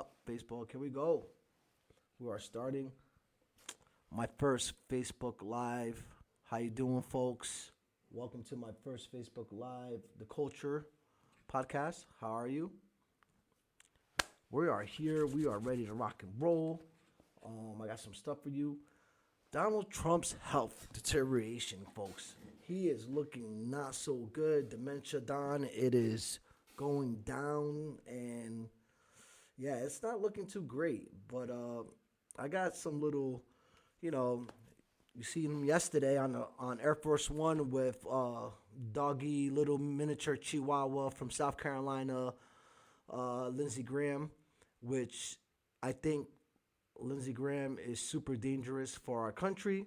up, Facebook? Here we go. We are starting my first Facebook Live. How you doing, folks? Welcome to my first Facebook Live, the Culture Podcast. How are you? We are here. We are ready to rock and roll. I got some stuff for you. Donald Trump's health deterioration, folks. He is looking not so good. Dementia, Don, it is going down, and yeah, it's not looking too great. But I got some little, you seen him yesterday on Air Force One with doggy little miniature Chihuahua from South Carolina, Lindsey Graham, which I think Lindsey Graham is super dangerous for our country.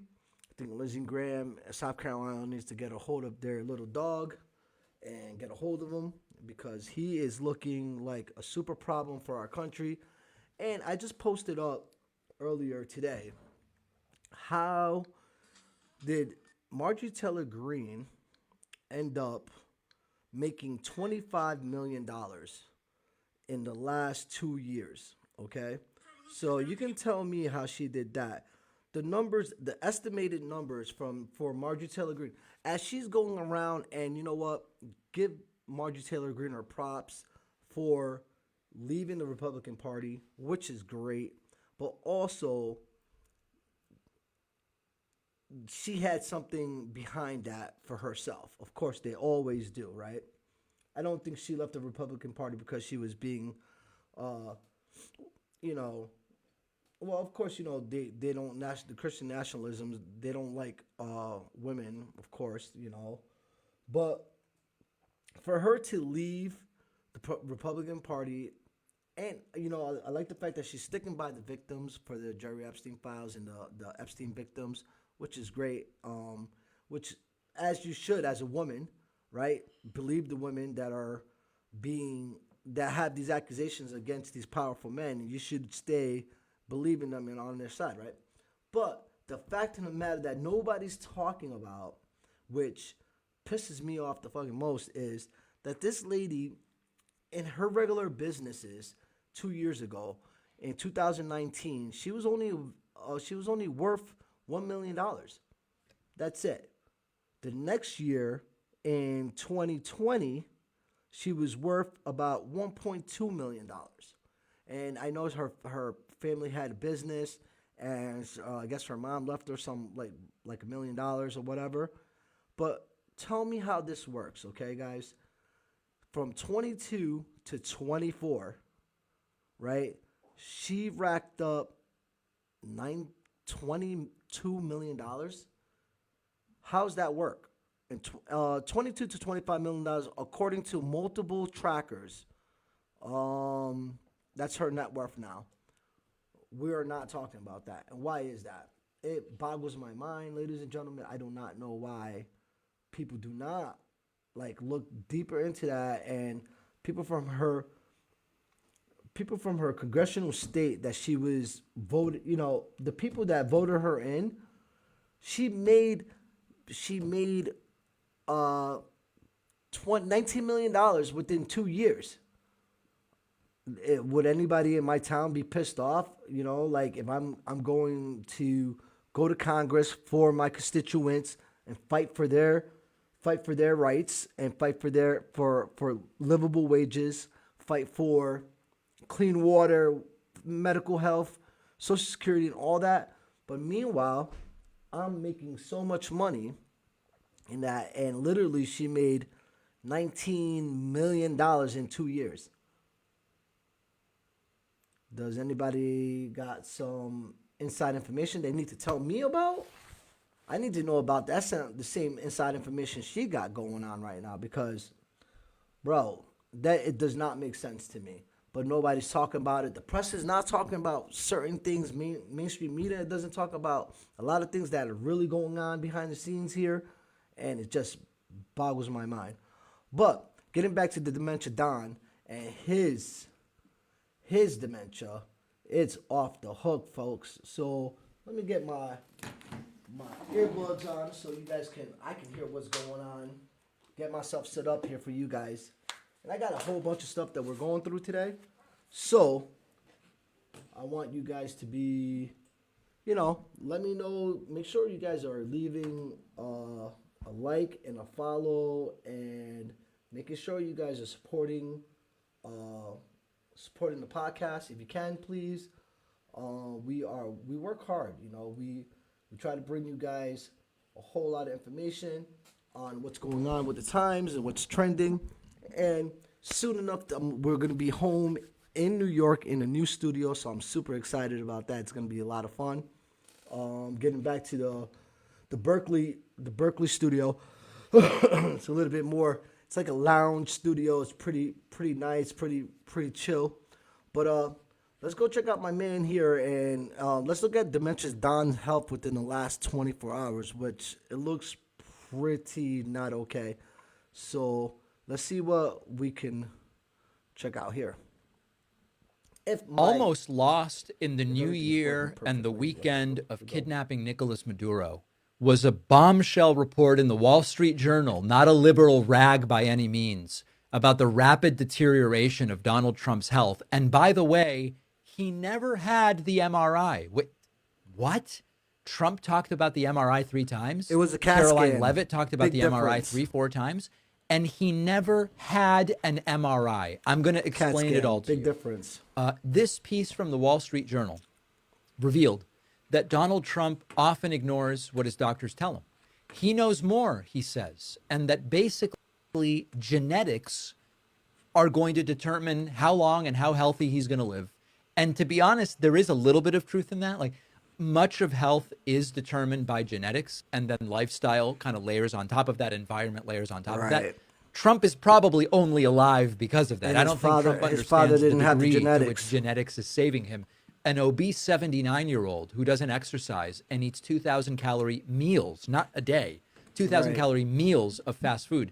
I think Lindsey Graham, South Carolina, needs to get a hold of their little dog and get a hold of him because he is looking like a super problem for our country. And I just posted up earlier today, how did Marjorie Taylor Greene end up making $25 million in the last 2 years, okay? So you can tell me how she did that. The numbers, the estimated numbers for Marjorie Taylor Greene, as she's going around, and you know what, give Marjorie Taylor Greene her props for leaving the Republican Party, which is great, but also she had something behind that for herself. Of course, they always do, right? I don't think she left the Republican Party because she was being, well, of course, they don't, the Christian nationalism, they don't like women, of course, But for her to leave the Republican Party, and, I like the fact that she's sticking by the victims for the Jerry Epstein files and the Epstein victims, which is great, which, as you should as a woman, right, believe the women that have these accusations against these powerful men, and you should stay believing them and on their side, right? But the fact of the matter that nobody's talking about, which pisses me off the fucking most, is that this lady, in her regular businesses 2 years ago, in 2019, she was only worth $1 million. That's it. The next year, in 2020, she was worth about $1.2 million. And I know her family had a business, and I guess her mom left her some like $1 million or whatever. But tell me how this works, okay, guys? From 22 to 24, right? She racked up $22 million. How's that work? And 22 to $25 million, according to multiple trackers. That's her net worth now. We are not talking about that. And why is that? It boggles my mind, ladies and gentlemen. I do not know why people do not look deeper into that. And people from her congressional state that she was voted, the people that voted her in, she made $19 million within 2 years. Would anybody in my town be pissed off? If I'm going to go to Congress for my constituents and fight for their rights and fight for livable wages, fight for clean water, medical health, Social Security, and all that. But meanwhile, I'm making so much money in that, and literally she made $19 million in 2 years. Does anybody got some inside information they need to tell me about? I need to know about that. That's the same inside information she got going on right now because, bro, that it does not make sense to me. But nobody's talking about it. The press is not talking about certain things. Mainstream media doesn't talk about a lot of things that are really going on behind the scenes here, and it just boggles my mind. But getting back to the dementia Don and his dementia, it's off the hook, folks. So let me get my earbuds on so I can hear what's going on. Get myself set up here for you guys. And I got a whole bunch of stuff that we're going through today. So I want you guys to be, let me know. Make sure you guys are leaving a like and a follow, and making sure you guys are supporting the podcast if you can, please. We work hard. We try to bring you guys a whole lot of information on what's going on with the times and what's trending. And soon enough, we're going to be home in New York in a new studio, so I'm super excited about that. It's going to be a lot of fun. Getting back to the Berkeley studio, it's a little bit more. It's like a lounge studio. It's pretty nice, pretty chill. But let's go check out my man here, and let's look at Demetrius Don's health within the last 24 hours, which it looks pretty not okay. So let's see what we can check out here. Almost lost in the new year and the weekend of kidnapping Nicolas Maduro was a bombshell report in the Wall Street Journal, not a liberal rag by any means, about the rapid deterioration of Donald Trump's health. And by the way, he never had the MRI. Wait, what? Trump talked about the MRI 3 times? It was a CAT Caroline scan. Leavitt talked about Big the MRI difference. 3-4 times. And he never had an MRI. I'm going to explain it all to you. Big difference. This piece from the Wall Street Journal revealed that Donald Trump often ignores what his doctors tell him. He knows more, he says, and that basically genetics are going to determine how long and how healthy he's going to live. And to be honest, there is a little bit of truth in that. Like, much of health is determined by genetics, and then lifestyle kind of layers on top of that, environment layers on top of that. Trump is probably only alive because of that. And I don't think Trump understands the degree to which genetics is saving him. An obese 79-year-old who doesn't exercise and eats 2,000-calorie meals, not a day, 2,000-calorie meals of fast food,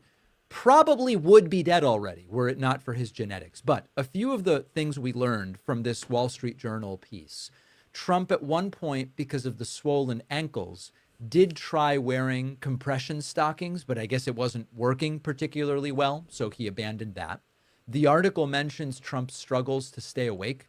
probably would be dead already were it not for his genetics. But a few of the things we learned from this Wall Street Journal piece. Trump at one point, because of the swollen ankles, did try wearing compression stockings, but I guess it wasn't working particularly well, so he abandoned that. The article mentions Trump's struggles to stay awake,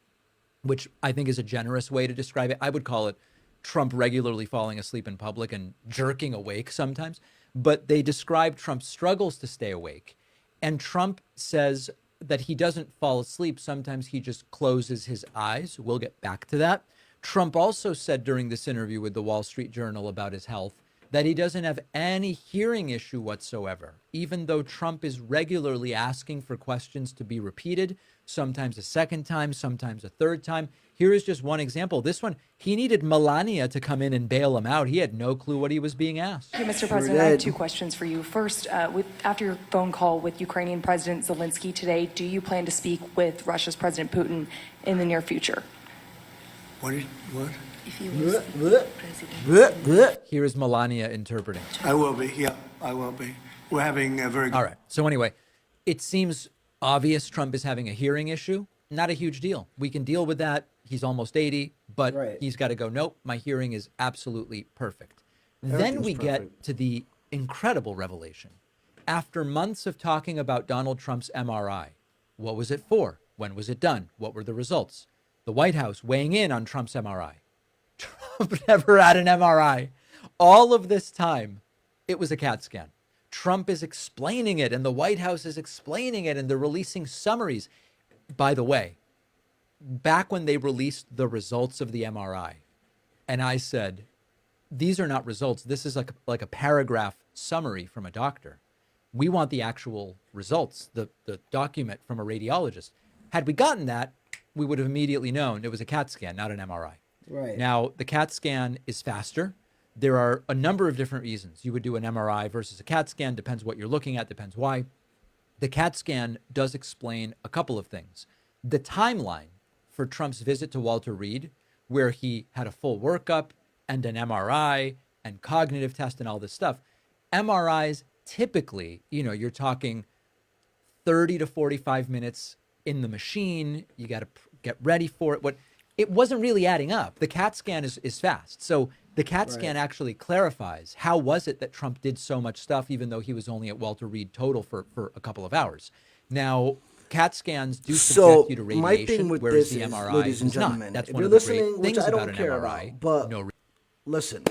which I think is a generous way to describe it. I would call it Trump regularly falling asleep in public and jerking awake sometimes. But they describe Trump's struggles to stay awake. And Trump says that he doesn't fall asleep. Sometimes he just closes his eyes. We'll get back to that. Trump also said during this interview with the Wall Street Journal about his health that he doesn't have any hearing issue whatsoever, even though Trump is regularly asking for questions to be repeated, sometimes a second time, sometimes a third time. Here is just one example. This one, he needed Melania to come in and bail him out. He had no clue what he was being asked. Thank you, Mr. President. I have 2 questions for you. First, after your phone call with Ukrainian President Zelensky today, do you plan to speak with Russia's President Putin in the near future? What? If he was president. Here is Melania interpreting. I will be. Yeah, I will be. We're having a very good... All right. So anyway, it seems obvious Trump is having a hearing issue. Not a huge deal. We can deal with that. He's almost 80, but he's got to go, nope, my hearing is absolutely perfect. Then we get to the incredible revelation. After months of talking about Donald Trump's MRI, what was it for? When was it done? What were the results? The White House weighing in on Trump's MRI. Trump never had an MRI. All of this time, it was a CAT scan. Trump is explaining it, and the White House is explaining it, and they're releasing summaries. By the way, back when they released the results of the MRI, and I said, these are not results. This is like a paragraph summary from a doctor. We want the actual results, the document from a radiologist. Had we gotten that, we would have immediately known it was a CAT scan, not an MRI. Right. Now, the CAT scan is faster. There are a number of different reasons. You would do an MRI versus a CAT scan. Depends what you're looking at, depends why. The CAT scan does explain a couple of things. The timeline for Trump's visit to Walter Reed, where he had a full workup and an MRI and cognitive test and all this stuff. MRIs typically, you're talking 30 to 45 minutes in the machine. You got to get ready for it. It wasn't really adding up. The CAT scan is fast. So the CAT scan actually clarifies how was it that Trump did so much stuff, even though he was only at Walter Reed total for a couple of hours. Now, CAT scans do So subject you to my radiation, thing with whereas this the is, MRI ladies and does not. gentlemen, That's if one you're of the great listening, which things I about don't an care MRI. about, but No, listen,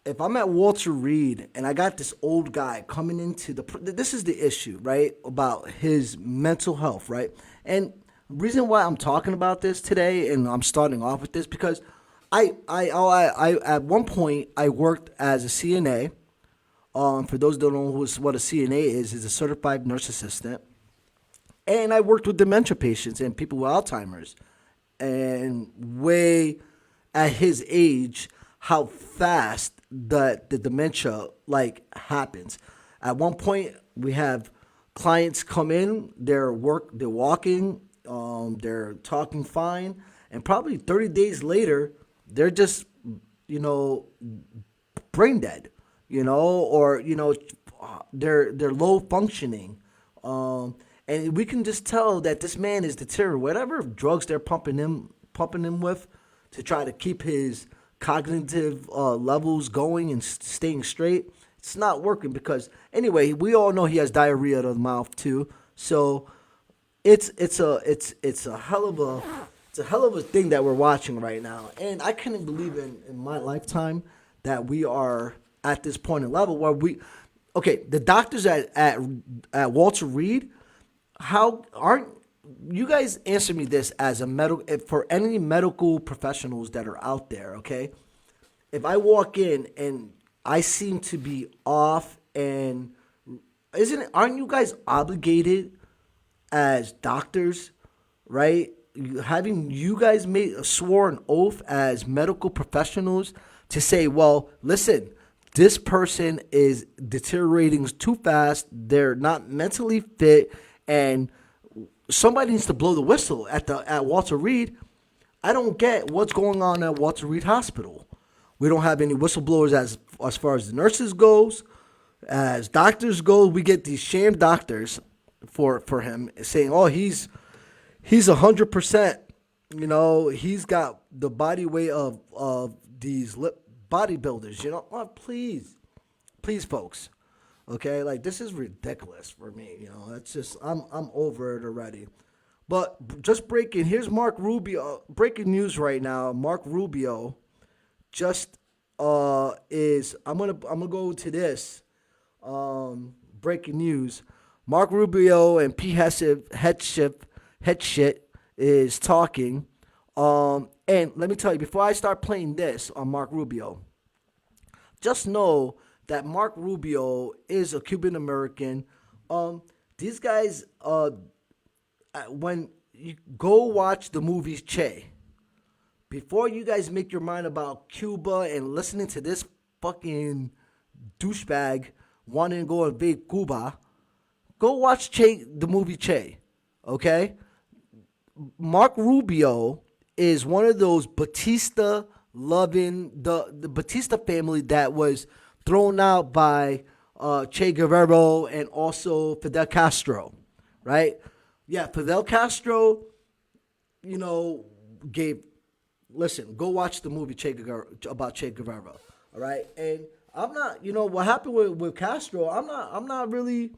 if I'm at Walter Reed and I got this old guy coming into this is the issue, right? About his mental health, right? And the reason why I'm talking about this today and I'm starting off with this because I at one point I worked as a CNA. For those who don't know what a CNA is a certified nurse assistant. And I worked with dementia patients and people with Alzheimer's. And way at his age, how fast the dementia happens. At one point, we have clients come in, they're walking, they're talking fine, and probably 30 days later, they're just, brain dead, or they're low functioning, and we can just tell that this man is deteriorating. Whatever drugs they're pumping him with to try to keep his cognitive levels going and staying straight, it's not working because anyway, we all know he has diarrhea of the mouth too. So it's a hell of a thing that we're watching right now, and I couldn't believe in my lifetime that we are at this point in level where the doctors at Walter Reed, how aren't you guys answer me this as for any medical professionals that are out there, okay? If I walk in and I seem to be off and aren't you guys obligated as doctors, right? Having you guys made a sworn oath as medical professionals to say, well, listen, this person is deteriorating too fast. They're not mentally fit, and somebody needs to blow the whistle at Walter Reed. I don't get what's going on at Walter Reed Hospital. We don't have any whistleblowers as far as the nurses goes, as doctors go. We get these sham doctors for him saying, "Oh, he's 100%." He's got the body weight of these bodybuilders. Oh, please, folks. Okay, this is ridiculous for me. It's just I'm over it already. But just here's Mark Rubio. Breaking news right now. Mark Rubio just is. I'm gonna go to this. Breaking news. Mark Rubio and P. Headship is talking. And let me tell you, before I start playing this on Mark Rubio, just know that Mark Rubio is a Cuban American. These guys, when you go watch the movie Che, before you guys make your mind about Cuba and listening to this fucking douchebag wanting to go invade Cuba, go watch Che, the movie Che, okay? Mark Rubio is one of those Batista loving, the Batista family that was thrown out by Che Guevara and also Fidel Castro, right? Yeah, Fidel Castro, listen, go watch the movie about Che Guevara, all right? And I'm not, what happened with Castro, I'm not really,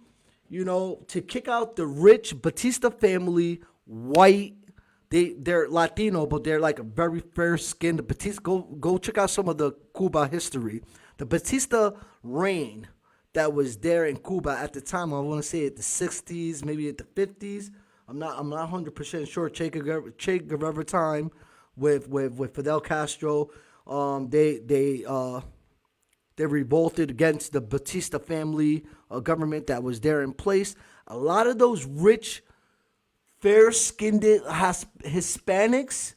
to kick out the rich Batista family, white, they're Latino, but they're like a very fair-skinned Batista. Go check out some of the Cuba history. The Batista reign that was there in Cuba at the time, I want to say at the 60s, maybe at the 50s. I'm not 100% sure. Che Guevara time with Fidel Castro. They revolted against the Batista family government that was there in place. A lot of those rich, fair-skinned Hispanics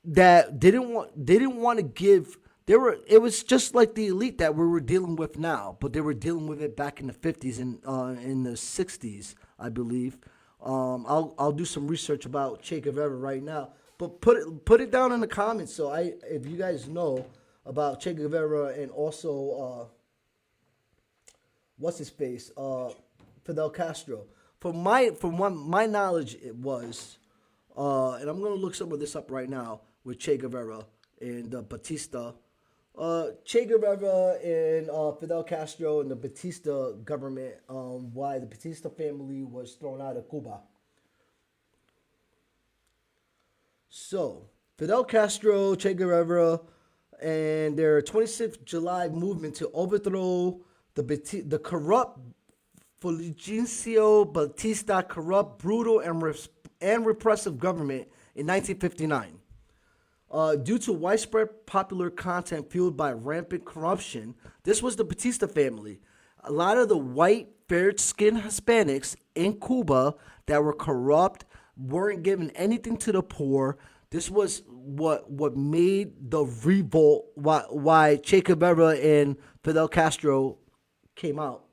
that didn't want to give. It was just like the elite that we were dealing with now, but they were dealing with it back in the 50s and in the 60s, I believe. I'll do some research about Che Guevara right now, but put it down in the comments so if you guys know about Che Guevara and also what's his face, Fidel Castro. From my knowledge, it was, and I'm gonna look some of this up right now with Che Guevara and Batista Che Guevara and Fidel Castro and the Batista government, why the Batista family was thrown out of Cuba. So, Fidel Castro, Che Guevara, and their 26th July movement to overthrow the corrupt Fulgencio Batista corrupt, brutal, and repressive government in 1959. Due to widespread popular content fueled by rampant corruption, this was the Batista family. A lot of the white, fair-skinned Hispanics in Cuba that were corrupt, weren't giving anything to the poor. This was what made the revolt, why Che Guevara and Fidel Castro came out.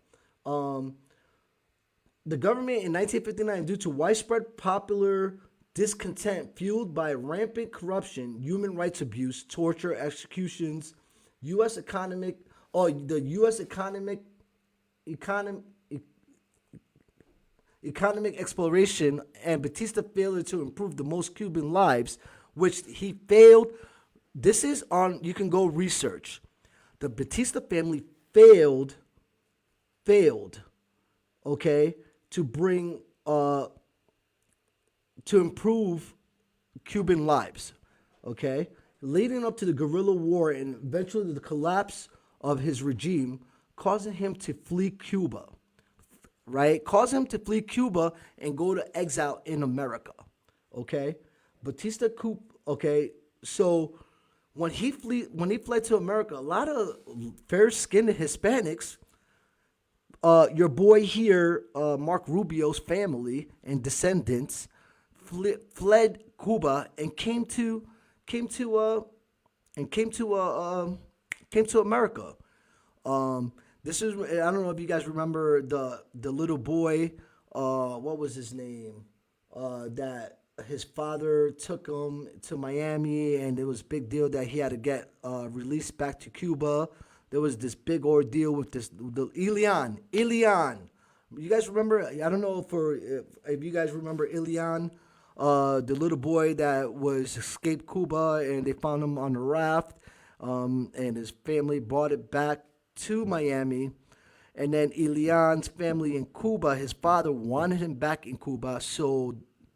The government in 1959, due to widespread popular discontent fueled by rampant corruption, human rights abuse, torture, executions, the U.S. economic exploration, and Batista failure to improve the most Cuban lives, which he failed. This is on, you can go research. The Batista family failed, okay, to bring, to improve Cuban lives, okay? Leading up to the guerrilla war and eventually the collapse of his regime, causing him to flee Cuba, right? Causing him to flee Cuba and go to exile in America, okay? Batista coup, okay? So when he fled to America, a lot of fair-skinned Hispanics, your boy here, Mark Rubio's family and descendants, fled Cuba and came to America. This is, I don't know if you guys remember the little boy, what was his name? That his father took him to Miami, and it was a big deal that he had to get released back to Cuba. There was this big ordeal with the Ilian. You guys remember? I don't know if you guys remember Ilian, the little boy that was escaped Cuba, and they found him on a raft, and his family brought it back to Miami. And then Ilian's family in Cuba, his father wanted him back in Cuba, so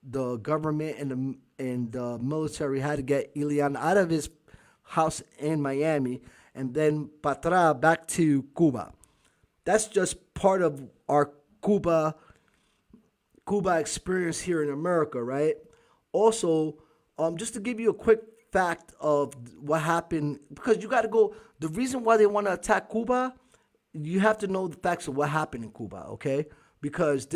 the government and the military had to get Ilian out of his house in Miami and then back to Cuba. That's just part of our Cuba experience here in America, right? Also, just to give you a quick fact of what happened, because you got to go, the reason why they want to attack Cuba, you have to know the facts of what happened in Cuba, okay? Because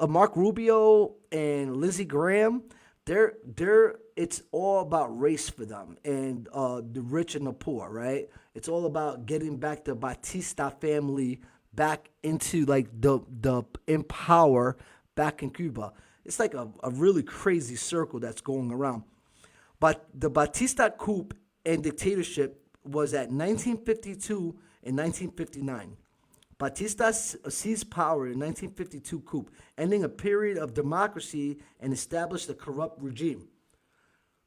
Mark Rubio and Lindsey Graham, it's all about race for them and the rich and the poor, right? It's all about getting back the Batista family back into like the in power back in Cuba. It's like a really crazy circle that's going around. But the Batista coup and dictatorship was at 1952 and 1959. Batista seized power in 1952 coup, ending a period of democracy and established a corrupt regime.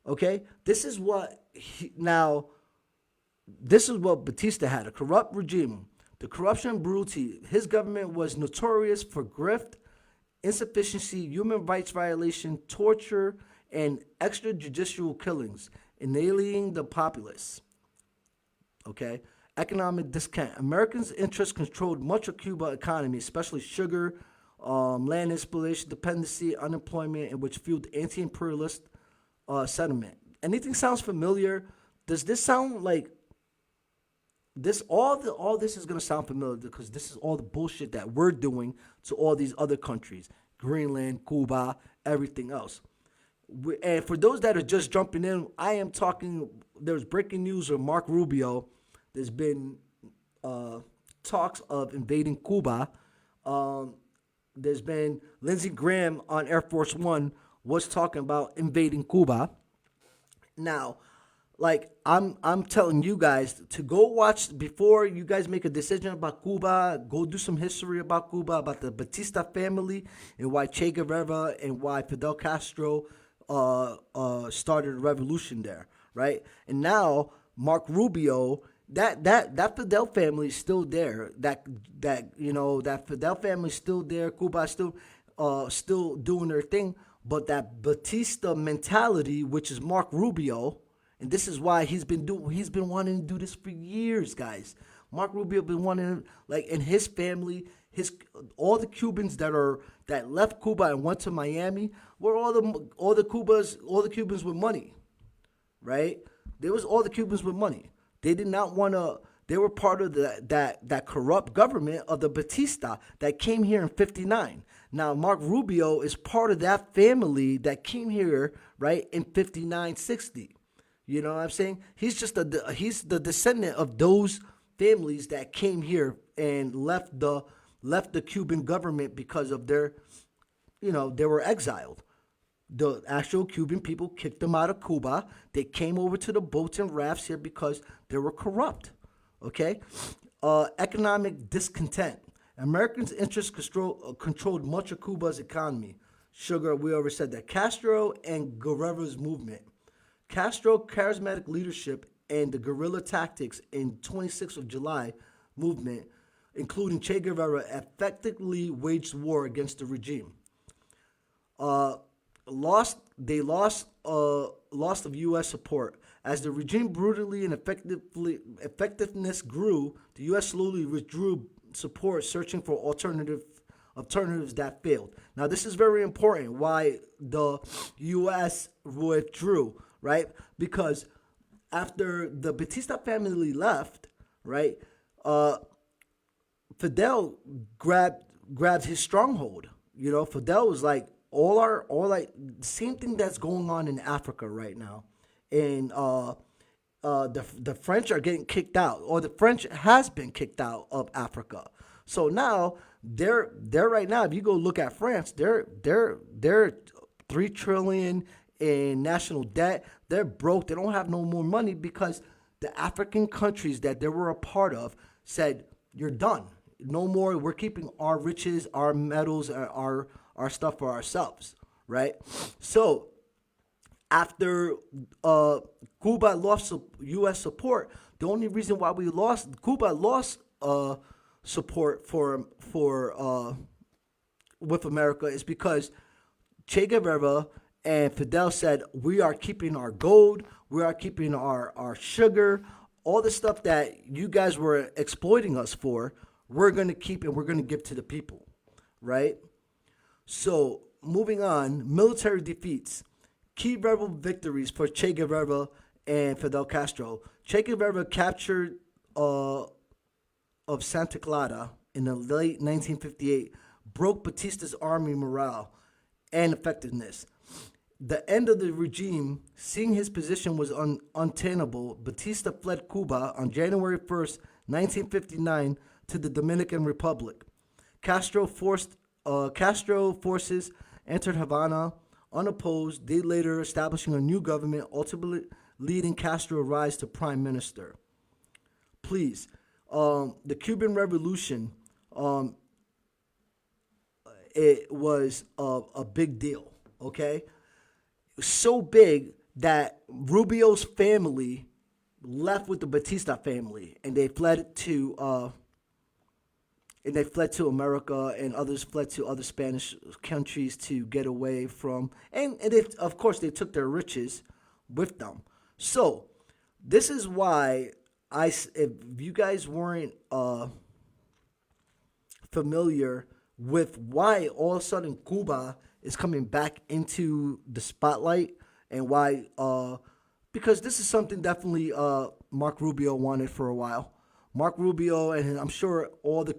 Okay? This is what Batista had, a corrupt regime. The corruption and brutality. His government was notorious for grift, insufficiency, human rights violation, torture, and extrajudicial killings, alienating the populace. Okay? Economic discontent. Americans' interests controlled much of Cuba's economy, especially sugar, land exploitation, dependency, unemployment, and which fueled anti-imperialist sentiment. Anything sounds familiar? Does this sound like this? All this is gonna sound familiar because this is all the bullshit that we're doing to all these other countries: Greenland, Cuba, everything else. And for those that are just jumping in, I am talking. There's breaking news of Mark Rubio. There's been talks of invading Cuba. There's been Lindsey Graham on Air Force One was talking about invading Cuba. Now, like I'm telling you guys to go watch before you guys make a decision about Cuba. Go do some history about Cuba, about the Batista family, and why Che Guevara and why Fidel Castro started a revolution there, right? And now Mark Rubio, that Fidel family is still there. That Fidel family is still there. Cuba is still doing their thing. But that Batista mentality, which is Mark Rubio, and this is why he's been wanting to do this for years, guys. Mark Rubio been wanting, like, in his family, all the Cubans that left Cuba and went to Miami were all the Cubans with money, right? There was all the Cubans with money. They did not want to. They were part of that corrupt government of the Batista that came here in '59. Now, Mark Rubio is part of that family that came here, right, in '59, '60. You know what I'm saying? He's the descendant of those families that came here and left the Cuban government because of they were exiled. The actual Cuban people kicked them out of Cuba. They came over to the boats and rafts here because they were corrupt. Okay? Economic discontent. Americans' interests controlled much of Cuba's economy. Sugar, we already said that. Castro and Guerrero's movement. Castro's charismatic leadership and the guerrilla tactics in 26th of July movement, including Che Guevara, effectively waged war against the regime. Lost of U.S. support. As the regime brutally and effectiveness grew, the U.S. slowly withdrew support, searching for alternatives that failed. Now, this is very important, why the U.S. withdrew, right? Because after the Batista family left, right, Fidel grabbed his stronghold. You know, Fidel was like, same thing that's going on in Africa right now. And the French are getting kicked out, or the French has been kicked out of Africa. So now they're right now, if you go look at France, they're $3 trillion in national debt. They're broke. They don't have no more money because the African countries that they were a part of said, you're done. No more. We're keeping our riches, our metals, our stuff for ourselves, right? So after Cuba lost U.S. support, the only reason why Cuba lost support with America is because Che Guevara and Fidel said, we are keeping our gold, we are keeping our sugar, all the stuff that you guys were exploiting us for, we're going to keep and we're going to give to the people, right? So moving on, military defeats. Key rebel victories for Che Guevara and Fidel Castro. Che Guevara captured of Santa Clara in the late 1958 broke Batista's army morale and effectiveness. The end of the regime, seeing his position was untenable, Batista fled Cuba on January 1st, 1959 to the Dominican Republic. Castro forces entered Havana unopposed, they later establishing a new government, ultimately leading Castro's rise to prime minister. Please, the Cuban Revolution, it was a big deal, okay? So big that Rubio's family left with the Batista family, and they fled to America, and others fled to other Spanish countries to get away from, and of course they took their riches with them. So this is why if you guys weren't familiar with why all of a sudden Cuba is coming back into the spotlight, and why because this is something definitely Mark Rubio wanted for a while. Mark Rubio, and I'm sure all the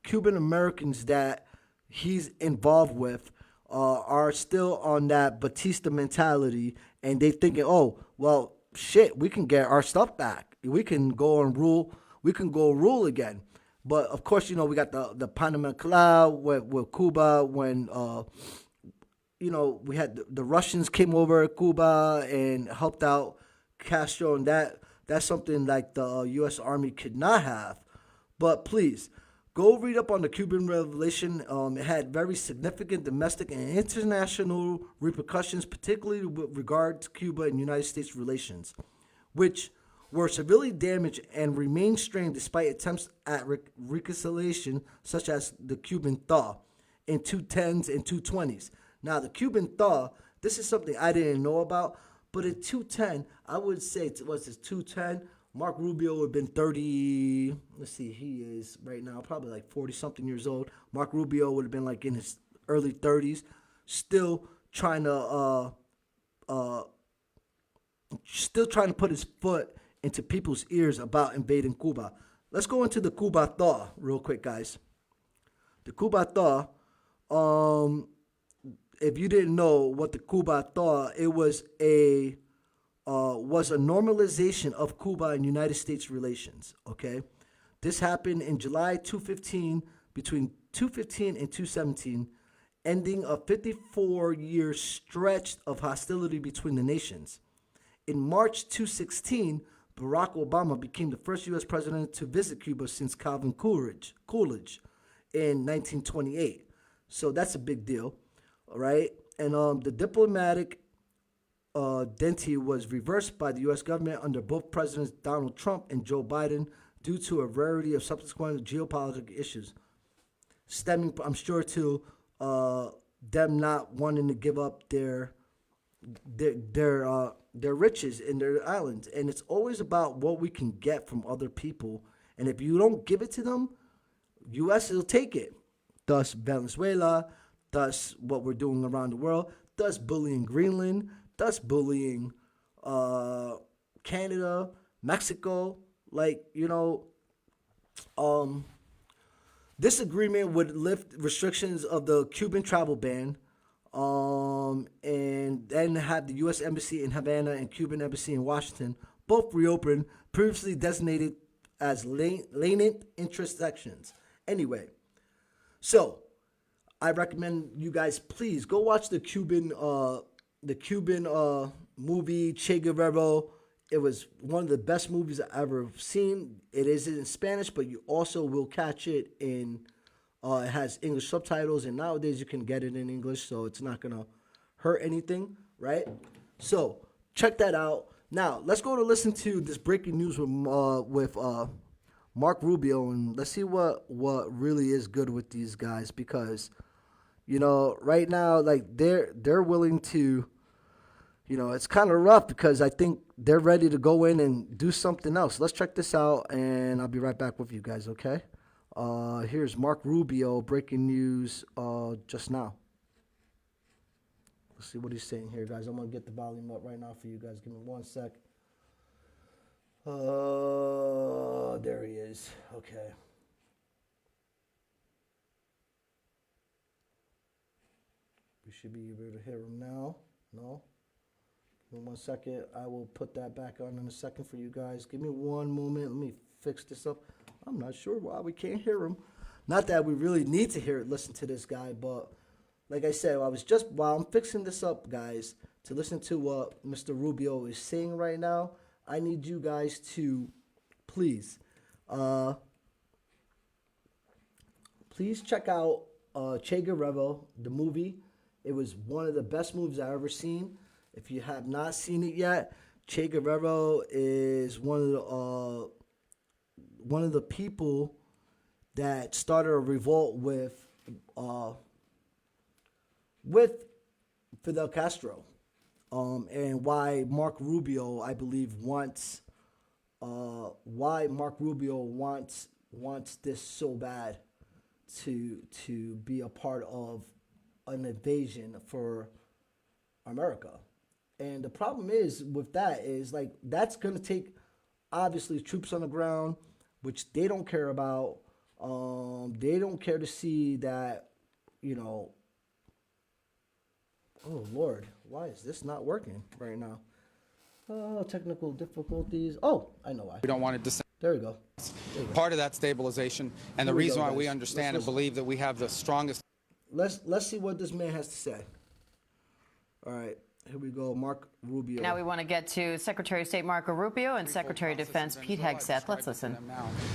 Cuban Americans that he's involved with are still on that Batista mentality, and they thinking, oh, well, shit, we can get our stuff back. We can go and rule. We can go rule again. But of course, we got the Panama Canal with Cuba when we had the Russians came over Cuba and helped out Castro, and that's something like the U.S. Army could not have. But please, go read up on the Cuban Revolution. It had very significant domestic and international repercussions, particularly with regard to Cuba and United States relations. which were severely damaged and remain strained despite attempts at reconciliation, such as the Cuban thaw in 210s and 220s. Now, the Cuban thaw, this is something I didn't know about, but in 210, I would say, what's this, 210? Mark Rubio would have been 30, let's see, he is right now probably like 40-something years old. Mark Rubio would have been like in his early 30s, still trying to put his foot into people's ears about invading Cuba. Let's go into the Cuba thaw real quick, guys. The Cuba thaw, if you didn't know what the Cuba thaw, it was a normalization of Cuba and United States relations, okay? This happened in July 2015, between 2015 and 2017, ending a 54-year stretch of hostility between the nations. In March 2016, Barack Obama became the first U.S. president to visit Cuba since Calvin Coolidge in 1928. So that's a big deal, all right? And the diplomatic identity was reversed by the U.S. government under both Presidents Donald Trump and Joe Biden due to a variety of subsequent geopolitical issues, stemming, I'm sure, to them not wanting to give up their riches in their islands. And it's always about what we can get from other people. And if you don't give it to them, U.S. will take it. Thus Venezuela, thus what we're doing around the world, thus bullying Greenland, thus bullying Canada, Mexico. Like, this agreement would lift restrictions of the Cuban travel ban, and then have the U.S. Embassy in Havana and Cuban Embassy in Washington both reopened, previously designated as lenient interest sections. Anyway, so I recommend you guys please go watch the Cuban movie Che Guevara. It was one of the best movies I've ever seen. It is in Spanish, but you also will catch it in. It has English subtitles, and nowadays you can get it in English, so it's not gonna hurt anything, right? So check that out. Now let's go to listen to this breaking news with Mark Rubio, and let's see what really is good with these guys, because right now, like they're willing to, it's kind of rough because I think they're ready to go in and do something else. Let's check this out, and I'll be right back with you guys, okay? Here's Mark Rubio breaking news just now. Let's see what he's saying here, guys. I'm going to get the volume up right now for you guys. Give me 1 sec. There he is. Okay. We should be able to hear him now. No? Give me 1 second. I will put that back on in a second for you guys. Give me one moment. Let me fix this up. I'm not sure why we can't hear him. Not that we really need to listen to this guy, but like I said, while I'm fixing this up, guys, to listen to what Mr. Rubio is saying right now, I need you guys to please check out Che Guevara, the movie. It was one of the best movies I've ever seen. If you have not seen it yet, Che Guevara is one of the people that started a revolt with Fidel Castro, and why Mark Rubio, I believe, wants this so bad to be a part of an invasion for America. And the problem is with that is, like, that's going to take obviously troops on the ground, which they don't care about. They don't care to see that, oh Lord, why is this not working right now? Technical difficulties. Oh, I know why. We don't want it to. There we go. Part of that stabilization, and the reason why we understand and believe that we have the strongest. Let's see what this man has to say. All right, here we go. Mark Rubio. Now we want to get to Secretary of State Marco Rubio and Secretary of Defense Pete Hegseth. Let's listen.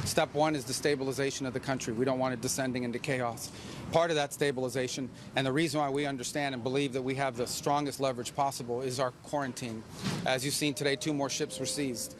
Step one is the stabilization of the country. We don't want it descending into chaos. Part of that stabilization, and the reason why we understand and believe that we have the strongest leverage possible, is our quarantine. As you've seen today, 2 more ships were seized.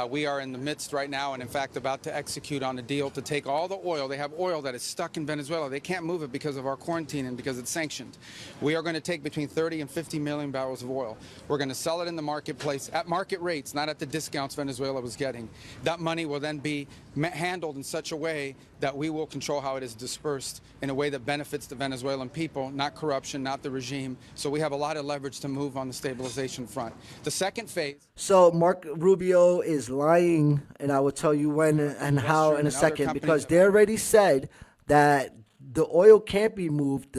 We are in the midst right now and, in fact, about to execute on a deal to take all the oil. They have oil that is stuck in Venezuela. They can't move it because of our quarantine and because it's sanctioned. We are going to take between 30 and 50 million barrels of oil. We're going to sell it in the marketplace at market rates, not at the discounts Venezuela was getting. That money will then be handled in such a way that we will control how it is dispersed in a way that benefits the Venezuelan people, not corruption, not the regime. So we have a lot of leverage to move on the stabilization front. The second phase. So Mark Rubio is lying, and I will tell you when and how in a second, because they already said that the oil can't be moved.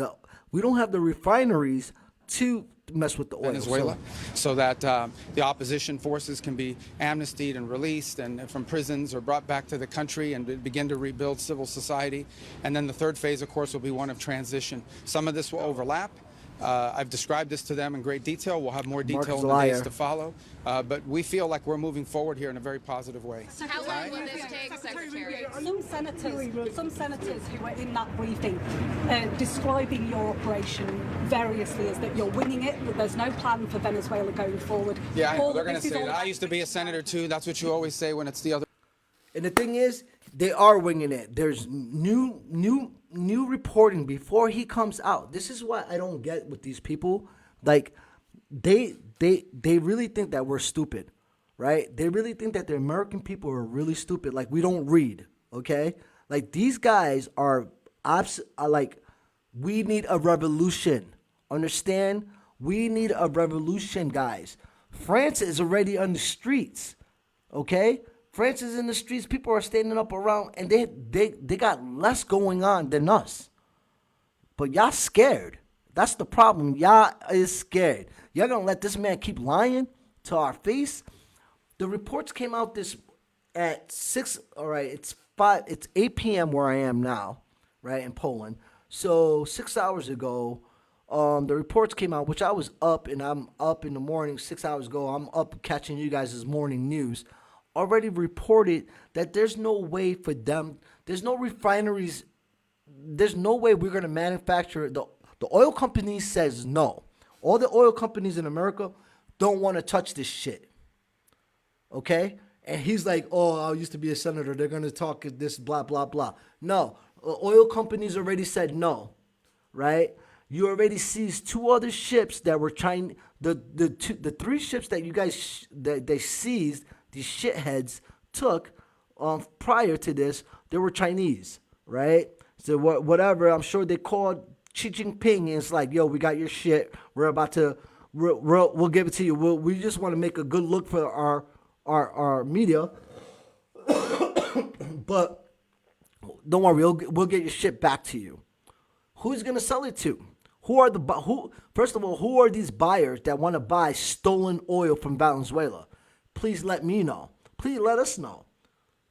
We don't have the refineries to mess with the oil. Venezuela, so that the opposition forces can be amnestied and released and from prisons or brought back to the country and begin to rebuild civil society. And then the third phase, of course, will be one of transition. Some of this will overlap. I've described this to them in great detail. We'll have more detail in the days to follow. But we feel like we're moving forward here in a very positive way. How long will this take, Secretary? Some senators who were in that briefing describing your operation variously as that you're winging it, that there's no plan for Venezuela going forward. Yeah, I know. They're going to say that. I used to be a senator, too. That's what you always say when it's the other. And the thing is, they are winging it. There's new reporting before he comes out. This is what I don't get with these people. Like, they really think that we're stupid, right? They really think that the American people are really stupid. Like, we don't read, okay? Like, these guys are like, we need a revolution. Understand? We need a revolution, guys. France is already on the streets, okay? France is in the streets. People are standing up around, and they got less going on than us. But y'all scared. That's the problem. Y'all is scared. Y'all gonna let this man keep lying to our face? The reports came out at 6. All right, it's 8 p.m. where I am now, right, in Poland. So 6 hours ago, the reports came out, which I was up, and I'm up in the morning 6 hours ago. I'm up catching you guys' morning news. Already reported that there's no way for them, there's no refineries, there's no way we're going to manufacture. The oil company says no. All the oil companies in America don't want to touch this shit. Okay? And he's like, oh, I used to be a senator. They're going to talk this blah, blah, blah. No. Oil companies already said no. Right? You already seized 2 other ships that were Chinese. The 3 ships that you guys, that they seized, these shitheads took prior to this, they were Chinese, right? So whatever, I'm sure they called Xi Jinping and it's like, yo, we got your shit. We're about to, we'll give it to you. We just want to make a good look for our media. But don't worry, we'll get your shit back to you. Who's going to sell it to? First of all, who are these buyers that want to buy stolen oil from Venezuela? Please let me know. Please let us know,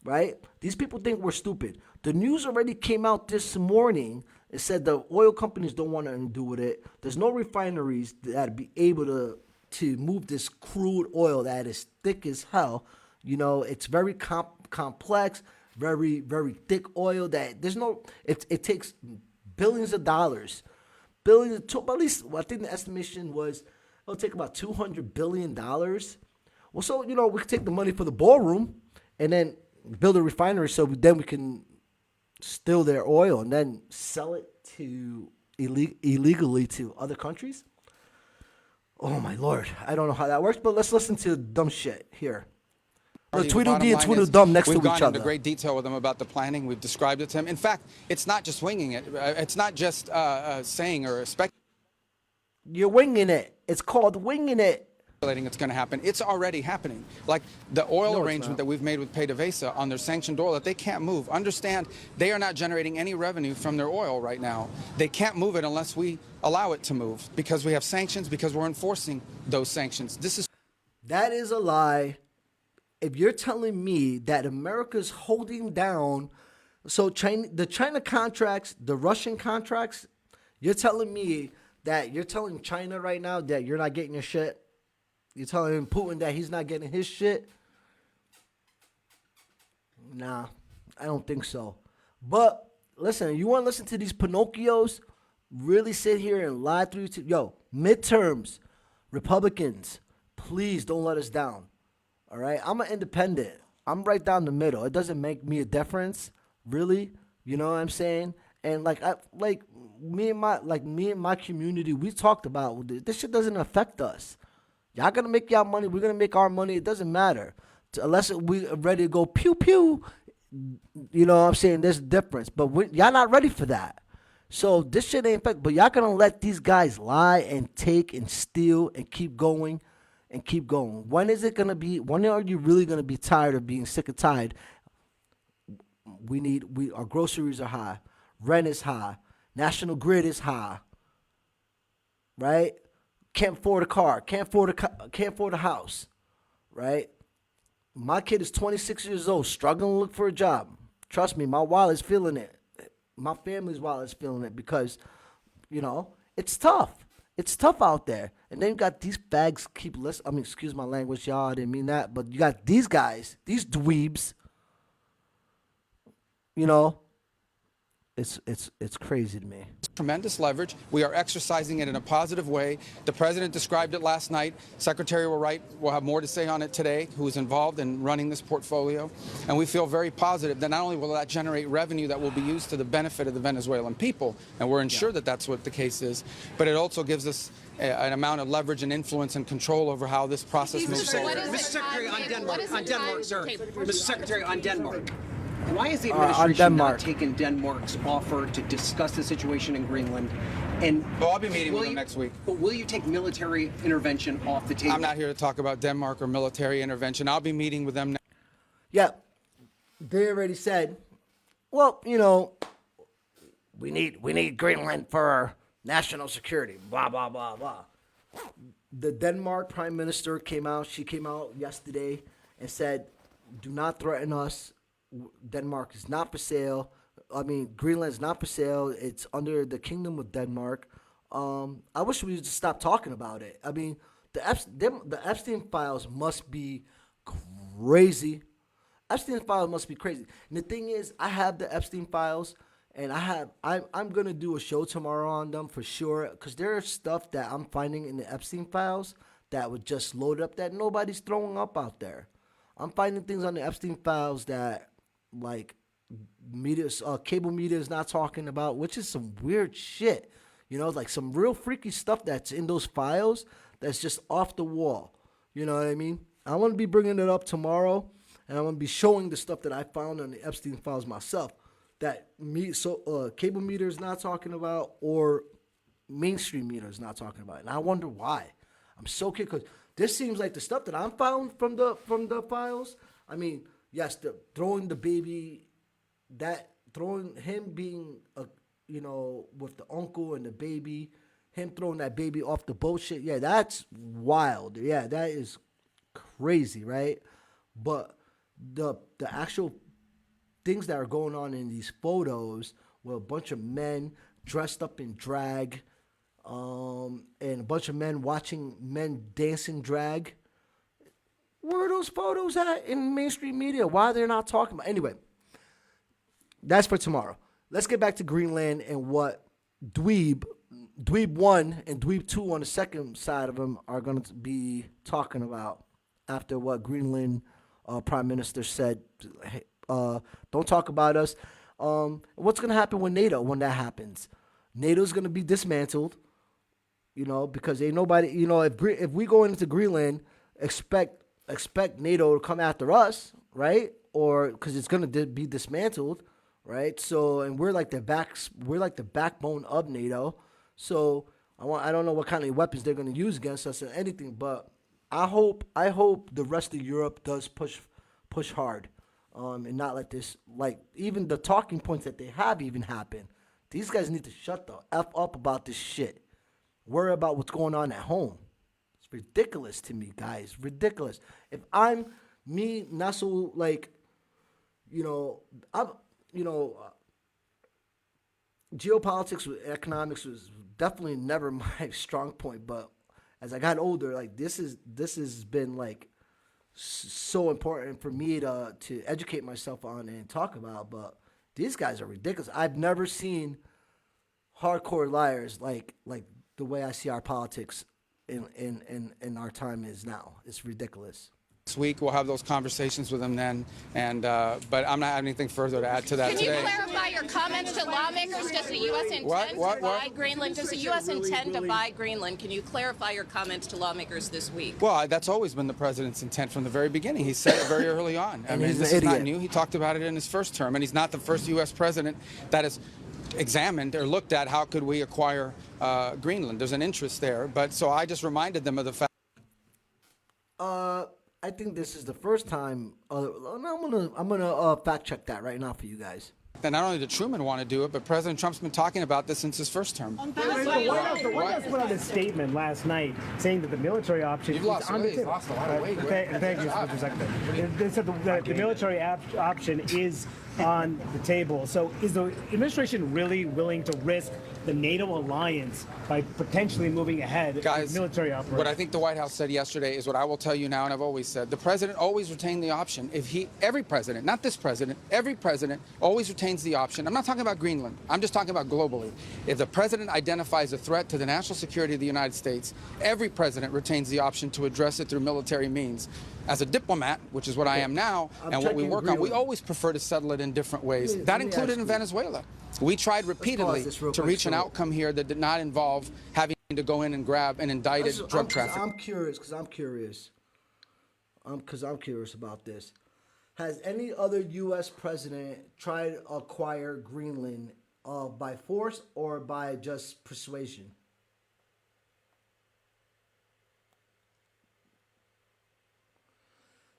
right? These people think we're stupid. The news already came out this morning. It said the oil companies don't want nothing to do with it. There's no refineries that be able to move this crude oil that is thick as hell. You know, it's very complex, very, very thick oil that there's no, it takes billions of dollars. At least, I think the estimation was it'll take about $200 billion. Well, so, you know, we could take the money for the ballroom and then build a refinery so then we can steal their oil and then sell it to illegally to other countries. Oh, my Lord. I don't know how that works, but let's listen to dumb shit here. The Tweedledee and Tweedledum next to each other. We've gone into great detail with them about the planning. We've described it to him. In fact, it's not just winging it. It's not just saying or speculating. You're winging it. It's called winging it. It's going to happen. It's already happening. Like the oil arrangement that we've made with PDVSA on their sanctioned oil that they can't move. Understand, they are not generating any revenue from their oil right now. They can't move it unless we allow it to move because we have sanctions, because we're enforcing those sanctions. That is a lie. If you're telling me that America's holding down, so the China contracts, the Russian contracts, you're telling me that you're telling China right now that you're not getting your shit? You're telling Putin that he's not getting his shit? Nah, I don't think so. But listen, you want to listen to these Pinocchios really sit here and lie through you? Yo, midterms, Republicans, please don't let us down. All right? I'm an independent. I'm right down the middle. It doesn't make me a difference, really. You know what I'm saying? And me and my community, we talked about this shit doesn't affect us. Y'all gonna make y'all money, we're gonna make our money. It doesn't matter unless we are ready to go pew pew. You know what I'm saying? There's a difference, but y'all not ready for that. So this shit ain't affect. But y'all gonna let these guys lie and take and steal and keep going and keep going. When is it gonna be? When are you really gonna be tired of being sick and tired? Our groceries are high, rent is high, National Grid is high, right? Can't afford a car, can't afford a house, right? My kid is 26 years old, struggling to look for a job. Trust me, my wallet's feeling it. My family's wallet's feeling it because, it's tough. It's tough out there. And then you got these fags keep listening. I mean, excuse my language, y'all. I didn't mean that. But you got these guys, these dweebs. It's crazy to me. Tremendous leverage. We are exercising it in a positive way. The president described it last night. Secretary Wright will have more to say on it today, who is involved in running this portfolio. And we feel very positive that not only will that generate revenue that will be used to the benefit of the Venezuelan people, and we're ensured that that's what the case is, but it also gives us an amount of leverage and influence and control over how this process moves forward. Mr. Secretary, on Denmark, sir. Mr. Secretary, on Denmark. Why is the administration not taking Denmark's offer to discuss the situation in Greenland? And I'll be meeting with them next week. But will you take military intervention off the table? I'm not here to talk about Denmark or military intervention. I'll be meeting with them. Yeah, they already said, well, we need Greenland for national security. Blah blah blah blah. The Denmark Prime Minister came out. She came out yesterday and said, "Do not threaten us. Denmark is not for sale. Greenland is not for sale. It's under the Kingdom of Denmark." I wish we would just stop talking about it. The Epstein files must be crazy. Epstein files must be crazy. And the thing is, I have the Epstein files, and I'm gonna do a show tomorrow on them for sure, because there is stuff that I'm finding in the Epstein files that would just load up that nobody's throwing up out there. I'm finding things on the Epstein files that cable media is not talking about, which is some weird shit. Like some real freaky stuff that's in those files that's just off the wall. You know what I mean? I'm going to be bringing it up tomorrow, and I'm going to be showing the stuff that I found on the Epstein files myself that cable media is not talking about or mainstream media is not talking about. And I wonder why. I'm so kidding, because this seems like the stuff that I found from the files. Yes, throwing the baby, throwing him being with the uncle and the baby, him throwing that baby off the boat shit. Yeah, that's wild. Yeah, that is crazy, right? But the actual things that are going on in these photos with a bunch of men dressed up in drag, and a bunch of men watching men dancing drag. Where are those photos at in mainstream media? Why are they not talking about? Anyway, that's for tomorrow. Let's get back to Greenland and what Dweeb 1 and Dweeb 2 on the second side of them are going to be talking about after what Greenland Prime Minister said. Hey, don't talk about us. What's going to happen with NATO when that happens? NATO's going to be dismantled, because ain't nobody, if we go into Greenland, expect NATO to come after us, right? Or because it's going to be dismantled, right? So, and we're like the backbone of NATO. So I don't know what kind of weapons they're going to use against us or anything, but I hope the rest of Europe does push hard, and not let this, even the talking points that they have even happen. These guys need to shut the F up about this shit. Worry about what's going on at home. It's ridiculous to me, guys. Ridiculous. If I'm me, not so geopolitics with economics was definitely never my strong point, but as I got older, like this has been like so important for me to educate myself on and talk about. But these guys are ridiculous. I've never seen hardcore liars like the way I see our politics in our time is now. It's ridiculous. This week we'll have those conversations with them then, and but I'm not having anything further to add to that today. Can you clarify your comments to lawmakers? Does the U.S. intend to buy Greenland? Does the U.S. intend to buy Greenland? Can you clarify your comments to lawmakers this week? Well, that's always been the president's intent from the very beginning. He said it very early on. I mean, this is not new. He talked about it in his first term, and he's not the first U.S. president that has examined or looked at how could we acquire Greenland. There's an interest there, but so I just reminded them of the fact. I think this is the first time. I'm gonna fact check that right now for you guys. And not only did Truman want to do it, but President Trump's been talking about this since his first term. The White House put out a statement last night saying that the military option is on the table. Lost a lot of weight. Thank you, Mr. Secretary. They said the military option is on the table. So is the administration really willing to risk the NATO alliance by potentially moving ahead with military operations? What I think the White House said yesterday is what I will tell you now, and I've always said. The president always retained the option. Every president, not this president, every president always retains the option. I'm not talking about Greenland. I'm just talking about globally. If the president identifies a threat to the national security of the United States, every president retains the option to address it through military means. As a diplomat, which is what I am now, and what we work on, we always prefer to settle it in different ways. That included in Venezuela. We tried repeedily to reach an outcome here that did not involve having to go in and grab an indicted drug trafficker. I'm curious about this. Has any other U.S. president tried to acquire Greenland by force or by just persuasion?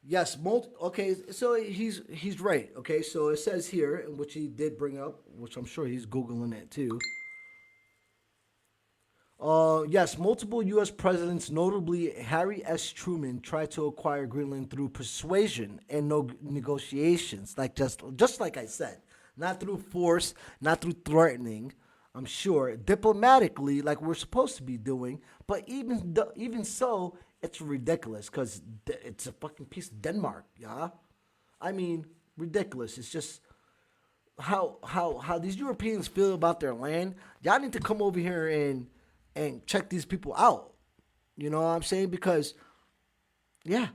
Yes, okay, so he's right. Okay, so it says here, which he did bring up, which I'm sure he's Googling it too. Yes, multiple U.S. presidents, notably Harry S. Truman, tried to acquire Greenland through persuasion and negotiations, like just like I said, not through force, not through threatening. I'm sure diplomatically, like we're supposed to be doing, but even so. It's ridiculous because it's a fucking piece of Denmark, yeah? I mean, ridiculous. It's just how these Europeans feel about their land. Y'all need to come over here and check these people out. You know what I'm saying? Because, yeah,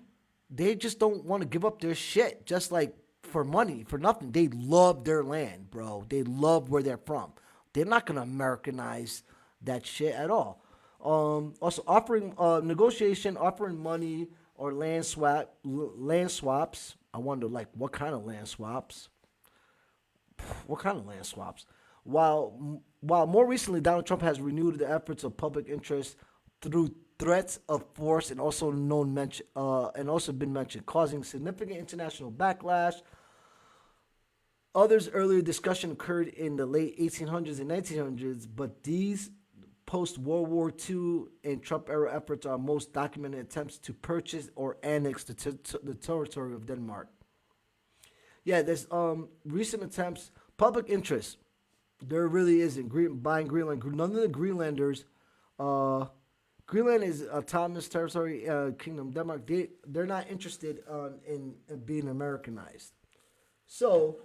they just don't want to give up their shit just like for money, for nothing. They love their land, bro. They love where they're from. They're not going to Americanize that shit at all. Also offering offering money or land swaps. I wonder, like, what kind of land swaps? While more recently, Donald Trump has renewed the efforts of public interest through threats of force and also been mentioned, causing significant international backlash. Others earlier discussion occurred in the late 1800s and 1900s, but these post-World War II and Trump-era efforts are most documented attempts to purchase or annex the territory of Denmark. Yeah, there's recent attempts, public interest. There really isn't buying Greenland. None of the Greenlanders, Greenland is autonomous territory, Kingdom Denmark. They're not interested in being Americanized. So,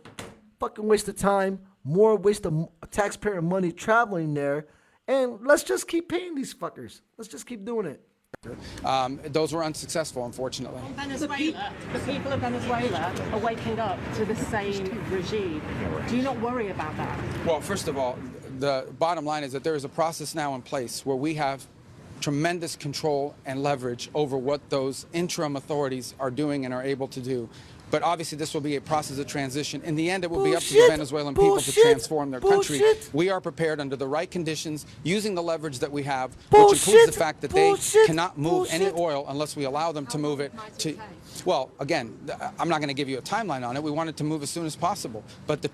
fucking waste of time, more waste of taxpayer money traveling there. And let's just keep paying these fuckers. Let's just keep doing it. Those were unsuccessful, unfortunately. The people of Venezuela are waking up to the same regime. Do you not worry about that? Well, first of all, the bottom line is that there is a process now in place where we have tremendous control and leverage over what those interim authorities are doing and are able to do. But obviously, this will be a process of transition. In the end, it will be up to the Venezuelan people to transform their country. We are prepared under the right conditions, using the leverage that we have, which includes the fact that they cannot move any oil unless we allow them to move it to. Well, again, I'm not going to give you a timeline on it. We want it to move as soon as possible. But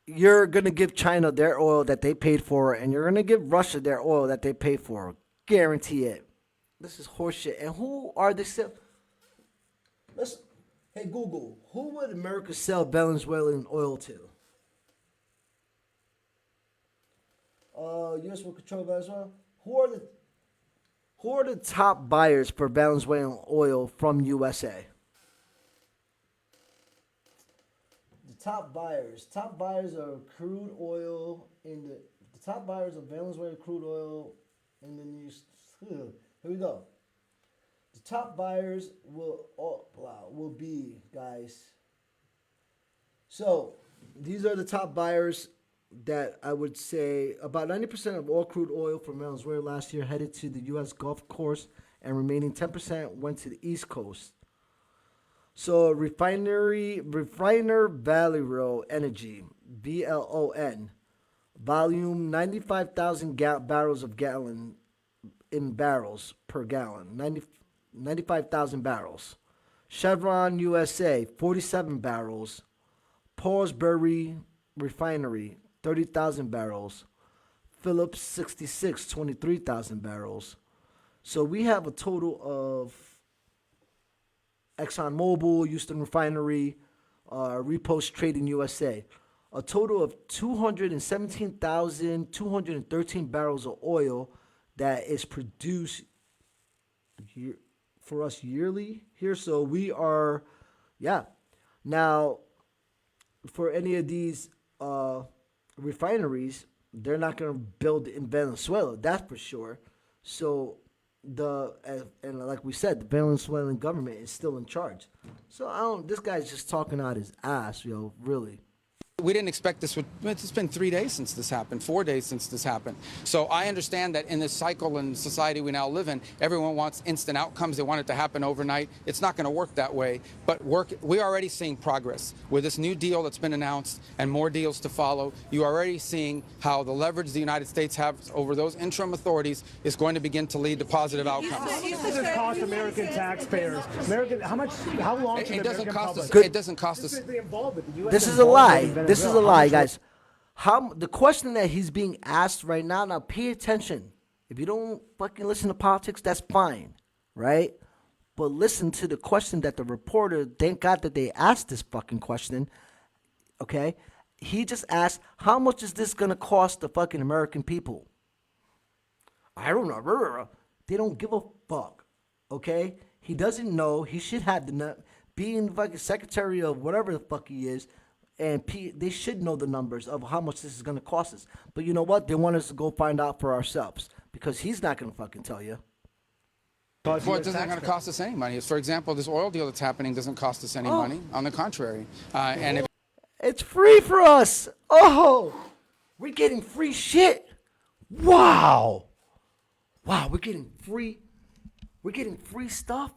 you're going to give China their oil that they paid for, and you're going to give Russia their oil that they paid for. Guarantee it. This is horseshit. And who are they? Hey, Google, who would America sell Venezuelan oil to? U.S. will control Venezuela? Who are the top buyers for Venezuelan oil from USA? The top buyers. Top buyers of crude oil in the top buyers of Venezuelan crude oil in the news. Here we go. The top buyers will be, guys. So these are the top buyers that I would say about 90% of all crude oil from Venezuela last year headed to the U.S. Gulf Coast, and remaining 10% went to the East Coast. So Refiner Valero Energy, VLON, volume 95,000 barrels of gallon in barrels per gallon, 95,000 barrels. Chevron USA, 47 barrels. Paulsbury Refinery, 30,000 barrels. Phillips 66, 23,000 barrels. So we have a total of ExxonMobil, Houston Refinery, Repost Trading USA, a total of 217,213 barrels of oil that is produced for us yearly here. So we are, Now, for any of these refineries, they're not going to build in Venezuela, that's for sure. So and like we said, the Venezuelan government is still in charge. So this guy's just talking out his ass, really. We didn't expect this it's been 3 days since this happened, 4 days since this happened. So I understand that in this cycle and society we now live in, everyone wants instant outcomes. They want it to happen overnight. It's not going to work that way. But we're already seeing progress. With this new deal that's been announced and more deals to follow, you're already seeing how the leverage the United States has over those interim authorities is going to begin to lead to positive outcomes. This does cost American taxpayers. How long should it doesn't American cost public? It doesn't cost us. This is a lie. This is a lie, guys. The question that he's being asked right now pay attention. If you don't fucking listen to politics, that's fine, right? But listen to the question that the reporter, thank God that they asked this fucking question, okay? He just asked, how much is this going to cost the fucking American people? I don't know. They don't give a fuck, okay? He doesn't know. He should have being fucking secretary of whatever the fuck he is, and they should know the numbers of how much this is going to cost us. But you know what? They want us to go find out for ourselves because he's not going to fucking tell you. Well, it's not going to cost us any money. For example, this oil deal that's happening doesn't cost us any money. On the contrary. It's free for us. Oh, we're getting free shit. Wow, we're getting free stuff.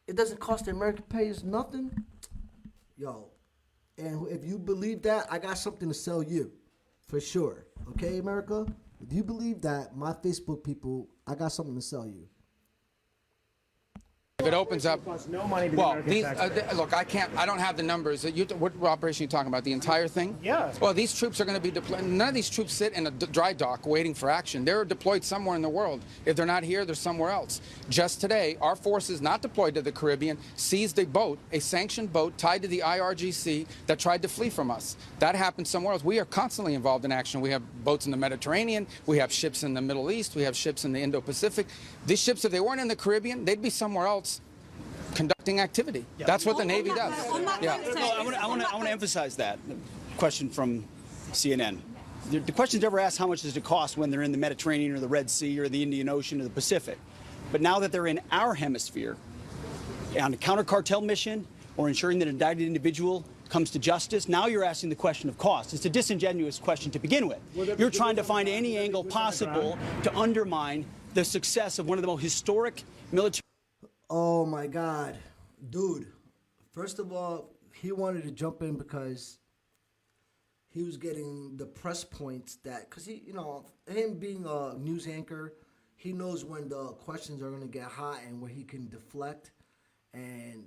It doesn't cost the American payers nothing. Yo, and if you believe that, I got something to sell you, for sure. Okay, America? If you believe that, my Facebook people, I got something to sell you. If it opens up, no money to look, I don't have the numbers. What operation are you talking about? The entire thing? Yeah. Well, these troops are going to be deployed. None of these troops sit in a dry dock waiting for action. They're deployed somewhere in the world. If they're not here, they're somewhere else. Just today, our forces not deployed to the Caribbean seized a boat, a sanctioned boat tied to the IRGC that tried to flee from us. That happened somewhere else. We are constantly involved in action. We have boats in the Mediterranean. We have ships in the Middle East. We have ships in the Indo-Pacific. These ships, if they weren't in the Caribbean, they'd be somewhere else conducting activity. Yeah. That's what the Navy does. Yeah. I want to emphasize that. Question from CNN. The question's never asked how much does it cost when they're in the Mediterranean or the Red Sea or the Indian Ocean or the Pacific. But now that they're in our hemisphere on a counter-cartel mission or ensuring that an indicted individual comes to justice, now you're asking the question of cost. It's a disingenuous question to begin with. You're trying to find any angle possible to undermine the success of one of the most historic military. Oh my God, dude. First of all, he wanted to jump in because he was getting the press points because him being a news anchor, he knows when the questions are going to get hot and where he can deflect. And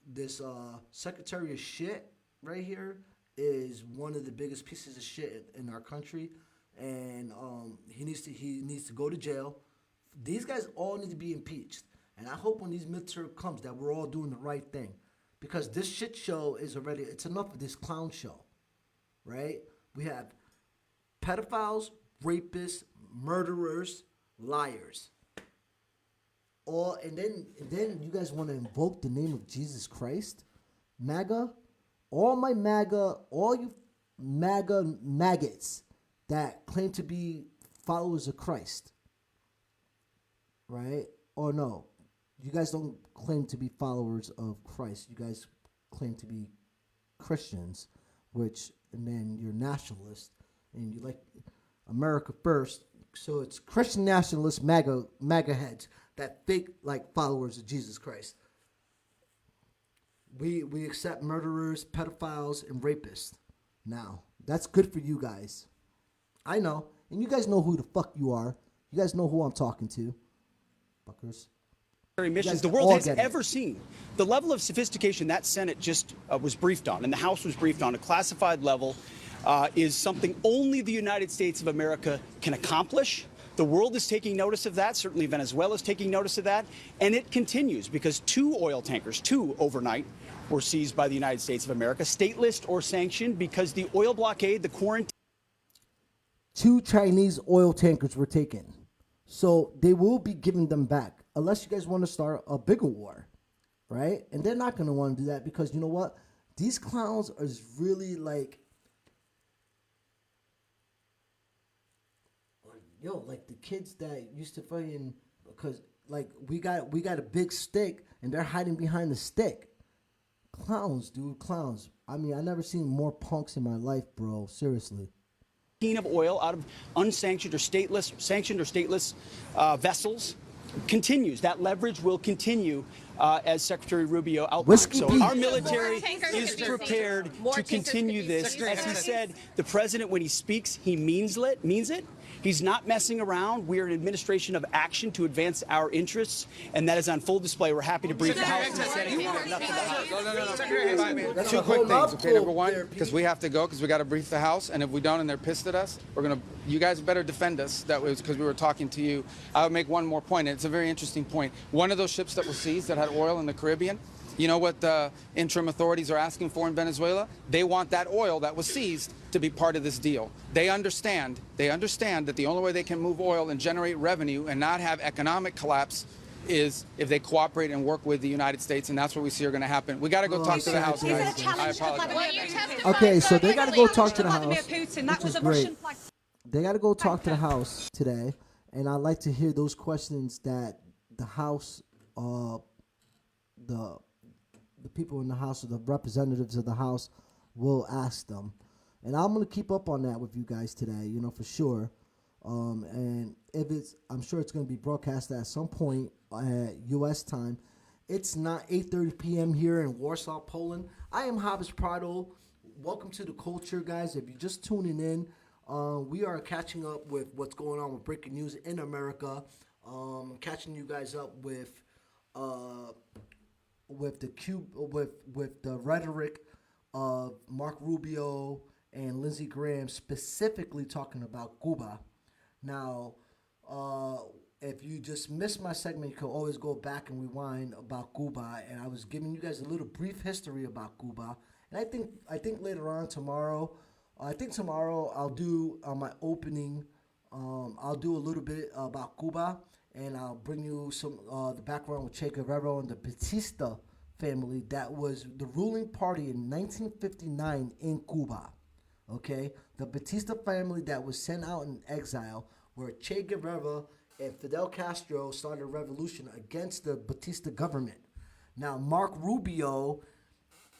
this Secretary of Shit right here is one of the biggest pieces of shit in our country. And he needs to go to jail. These guys all need to be impeached. And I hope when these midterm comes that we're all doing the right thing. Because this shit show it's enough of this clown show, right? We have pedophiles, rapists, murderers, liars. and then you guys want to invoke the name of Jesus Christ, MAGA, all you MAGA maggots that claim to be followers of Christ, right? Or no, you guys don't claim to be followers of Christ. You guys claim to be Christians, and then you're nationalists and you like America first. So it's Christian nationalist MAGA heads that fake like followers of Jesus Christ. We accept murderers, pedophiles, and rapists. Now, that's good for you guys. I know. And you guys know who the fuck you are. You guys know who I'm talking to. Fuckers. Missions the world has ever seen. The level of sophistication that Senate just was briefed on and the House was briefed on, a classified level, is something only the United States of America can accomplish. The world is taking notice of that. Certainly Venezuela is taking notice of that. And it continues because 2 oil tankers, 2 overnight, were seized by the United States of America, stateless or sanctioned, because the oil blockade, the quarantine. 2 Chinese oil tankers were taken. So they will be giving them back unless you guys want to start a bigger war, right? And they're not going to want to do that because you know what? These clowns are really like, like the kids that used to fucking, because like we got a big stick and they're hiding behind the stick. Clowns, dude, clowns. I mean, I never seen more punks in my life, bro. Seriously. Of oil out of unsanctioned or sanctioned or stateless vessels continues. That leverage will continue as Secretary Rubio outlined. So our military is prepared to continue this. As he said, the president, when he speaks, he means it. He's not messing around. We are an administration of action to advance our interests, and that is on full display. We're happy to brief the House and the Senate. No. 2 quick things. Okay, number one, because we have to go, because we got to brief the House, and if we don't and they're pissed at us, you guys better defend us. That was because we were talking to you. I would make one more point, and it's a very interesting point. One of those ships that was seized that had oil in the Caribbean, you know what the interim authorities are asking for in Venezuela? They want that oil that was seized to be part of this deal. They understand that the only way they can move oil and generate revenue and not have economic collapse is if they cooperate and work with the United States, and that's what we see are going to happen. We got to go talk to the House, guys. I apologize. Okay, so they got to go talk to the House, which is great. They got to go talk to the House today, and I'd like to hear those questions that the House, the people in the House, or the representatives of the House, will ask them. And I'm going to keep up on that with you guys today, for sure. And I'm sure it's going to be broadcast at some point at U.S. time. It's not 8:30 p.m. here in Warsaw, Poland. I am Jabes Prado. Welcome to the Culture, guys. If you're just tuning in, we are catching up with what's going on with breaking news in America. Catching you guys up with the rhetoric of Mark Rubio and Lindsey Graham, specifically talking about Cuba. Now, if you just missed my segment, you can always go back and rewind about Cuba. And I was giving you guys a little brief history about Cuba. And I think later on tomorrow, I'll do my opening. I'll do a little bit about Cuba, and I'll bring you some the background with Che Guevara and the Batista family that was the ruling party in 1959 in Cuba. Okay, the Batista family that was sent out in exile, where Che Guevara and Fidel Castro started a revolution against the Batista government. Now, Mark Rubio,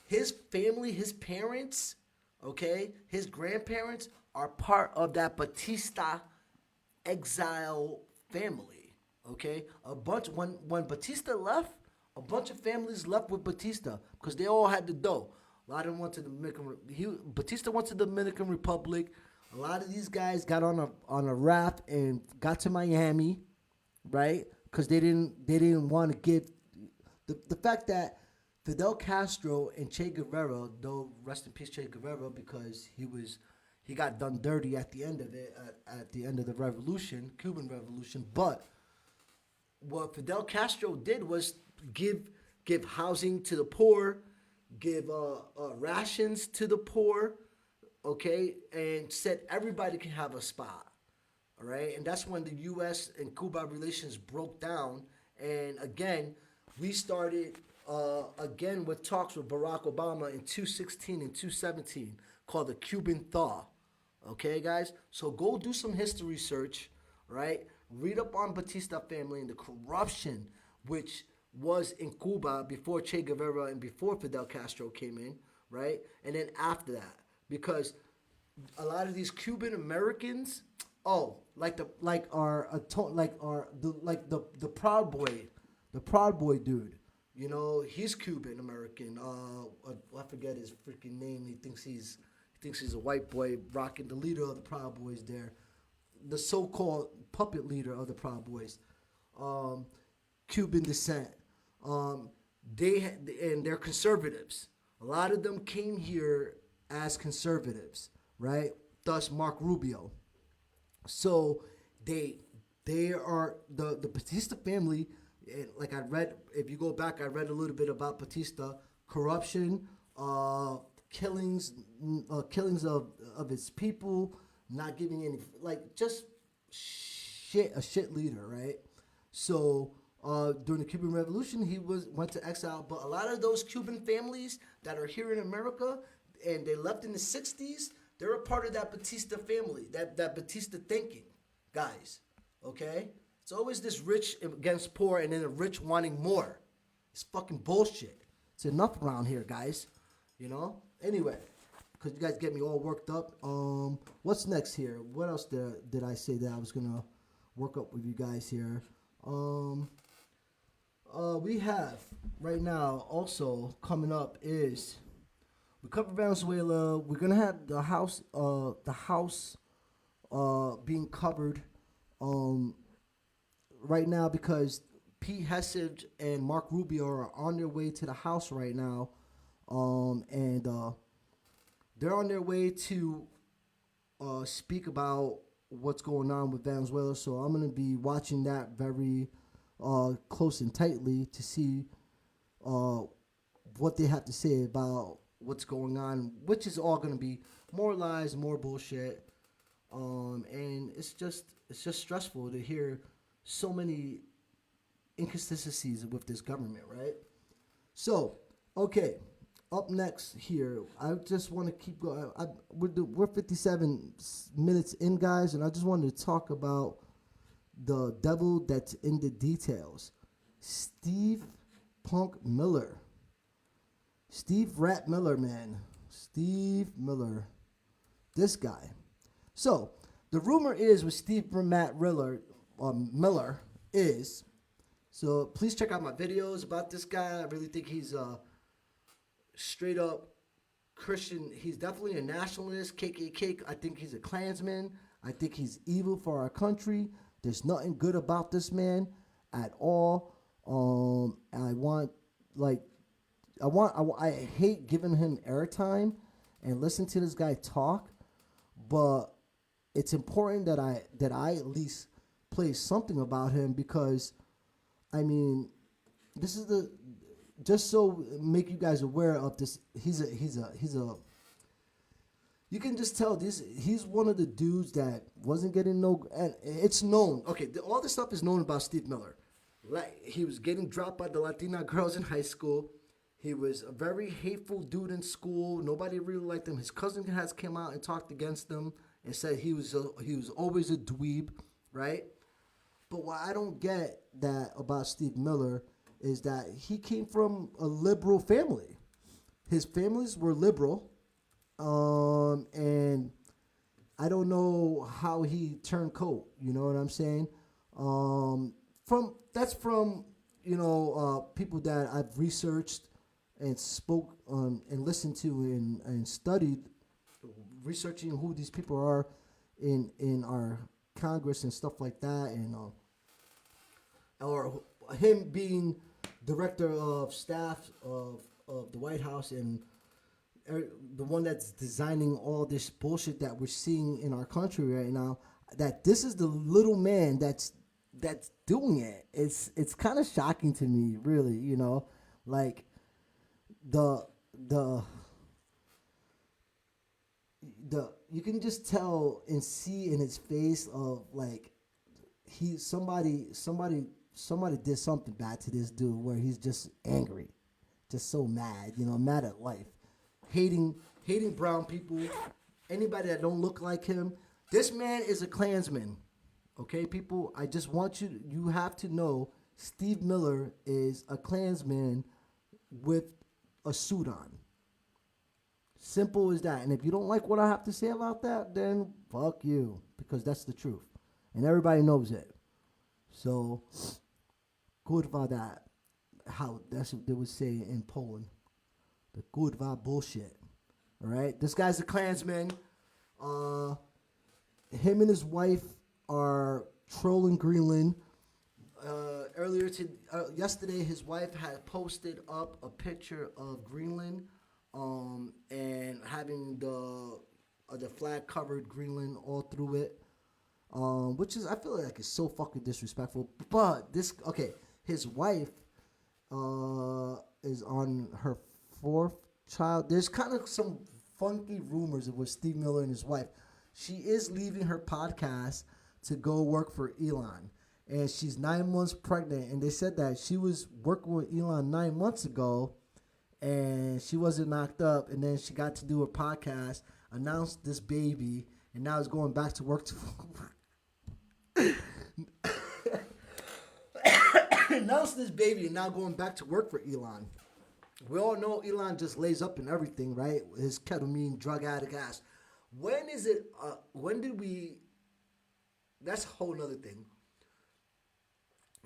his family, his parents, okay, his grandparents are part of that Batista exile family. Okay, when Batista left, a bunch of families left with Batista because they all had the dough. A lot of them went to the Batista went to the Dominican Republic. A lot of these guys got on a raft and got to Miami, right? Because they didn't want to give the fact that Fidel Castro and Che Guevara, though rest in peace Che Guevara, because he got done dirty at the end of it, at the end of the revolution, Cuban Revolution. But what Fidel Castro did was give housing to the poor, give rations to the poor, okay, and said everybody can have a spot, all right? And that's when the U.S. and Cuba relations broke down, And again, we started again with talks with Barack Obama in 2016 and 2017 called the Cuban Thaw. Okay, guys? So go do some history research, right? Read up on Batista family and the corruption which was in Cuba before Che Guevara and before Fidel Castro came in, right? And then after that, because a lot of these Cuban Americans, the Proud Boy dude, you know, he's Cuban American. I forget his freaking name. He thinks he's a white boy rocking the leader of the Proud Boys there, the so-called puppet leader of the Proud Boys, Cuban descent. They're conservatives. A lot of them came here as conservatives, right? Thus Mark Rubio. So they are the Batista family. And like I read, if you go back, I read a little bit about Batista, corruption, killings of his people, not giving any, like, just a shit leader, right? So during the Cuban Revolution, he went to exile. But a lot of those Cuban families that are here in America and they left in the 60s, they're a part of that Batista family, that Batista thinking, guys, okay? It's always this rich against poor and then the rich wanting more. It's fucking bullshit. It's enough around here, guys, you know? Anyway, because you guys get me all worked up. What's next here? What else did I say that I was going to work up with you guys here? We have right now also coming up is we cover Venezuela. We're gonna have the house being covered right now because Pete Hegseth and Mark Rubio are on their way to the House right now, and they're on their way to speak about what's going on with Venezuela. So I'm gonna be watching that very close and tightly to see what they have to say about what's going on, which is all going to be more lies, more bullshit, and it's just stressful to hear so many inconsistencies with this government, right? So, okay, up next here, I just want to keep going. We're 57 minutes in, guys, and I just wanted to talk about the devil that's in the details. Steve Punk Miller. Steve Rat Miller, man. Steve Miller. This guy. So, the rumor is with Steve Matt Miller is, so please check out my videos about this guy. I really think he's a straight up Christian. He's definitely a nationalist, KKK. I think he's a Klansman. I think he's evil for our country. There's nothing good about this man at all. I hate giving him airtime and listen to this guy talk, but it's important that I at least play something about him because, I mean, this is just so make you guys aware of this. He's a. You can just tell he's one of the dudes that wasn't getting and it's known. Okay, all this stuff is known about Steve Miller. Like, he was getting dropped by the Latina girls in high school. He was a very hateful dude in school. Nobody really liked him. His cousin has come out and talked against him and said he was always a dweeb, right? But what I don't get that about Steve Miller is that he came from a liberal family. His families were liberal. And I don't know how he turned coat. You know what I'm saying? From people that I've researched and spoke and listened to and studied, researching who these people are in our Congress and stuff like that, and or him being director of staff of the White House and the one that's designing all this bullshit that we're seeing in our country right now, that this is the little man that's doing it. It's kind of shocking to me, really, you know, like the you can just tell and see in his face of like somebody somebody did something bad to this dude where he's just angry, just so mad, mad at life, hating brown people, anybody that don't look like him. This man is a Klansman. Okay, people, I just want you have to know Steve Miller is a Klansman with a suit on. Simple as that. And if you don't like what I have to say about that, then fuck you, because that's the truth. And everybody knows it. So, kurwa that. How that's what they would say in Poland. The kurwa bullshit. All right? This guy's a Klansman. Him and his wife are trolling Greenland. Yesterday, his wife had posted up a picture of Greenland, and having the flag covered Greenland all through it, which is, I feel like it's so fucking disrespectful. But his wife is on her 4th child. There's kind of some funky rumors with Steve Miller and his wife. She is leaving her podcast to go work for Elon. And she's 9 months pregnant. And they said that she was working with Elon 9 months ago, and she wasn't knocked up. And then she got to do a podcast, announced this baby, and now is going back to work. Announced this baby and now going back to work for Elon. We all know Elon just lays up in everything, right? His ketamine, drug addict ass. When did we... That's a whole nother thing.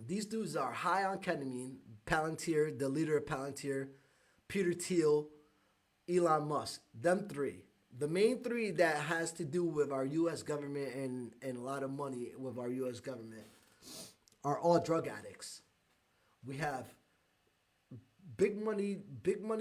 These dudes are high on ketamine. Palantir, the leader of Palantir, Peter Thiel, Elon Musk. Them three. The main three that has to do with our U.S. government and a lot of money with our U.S. government are all drug addicts. We have big money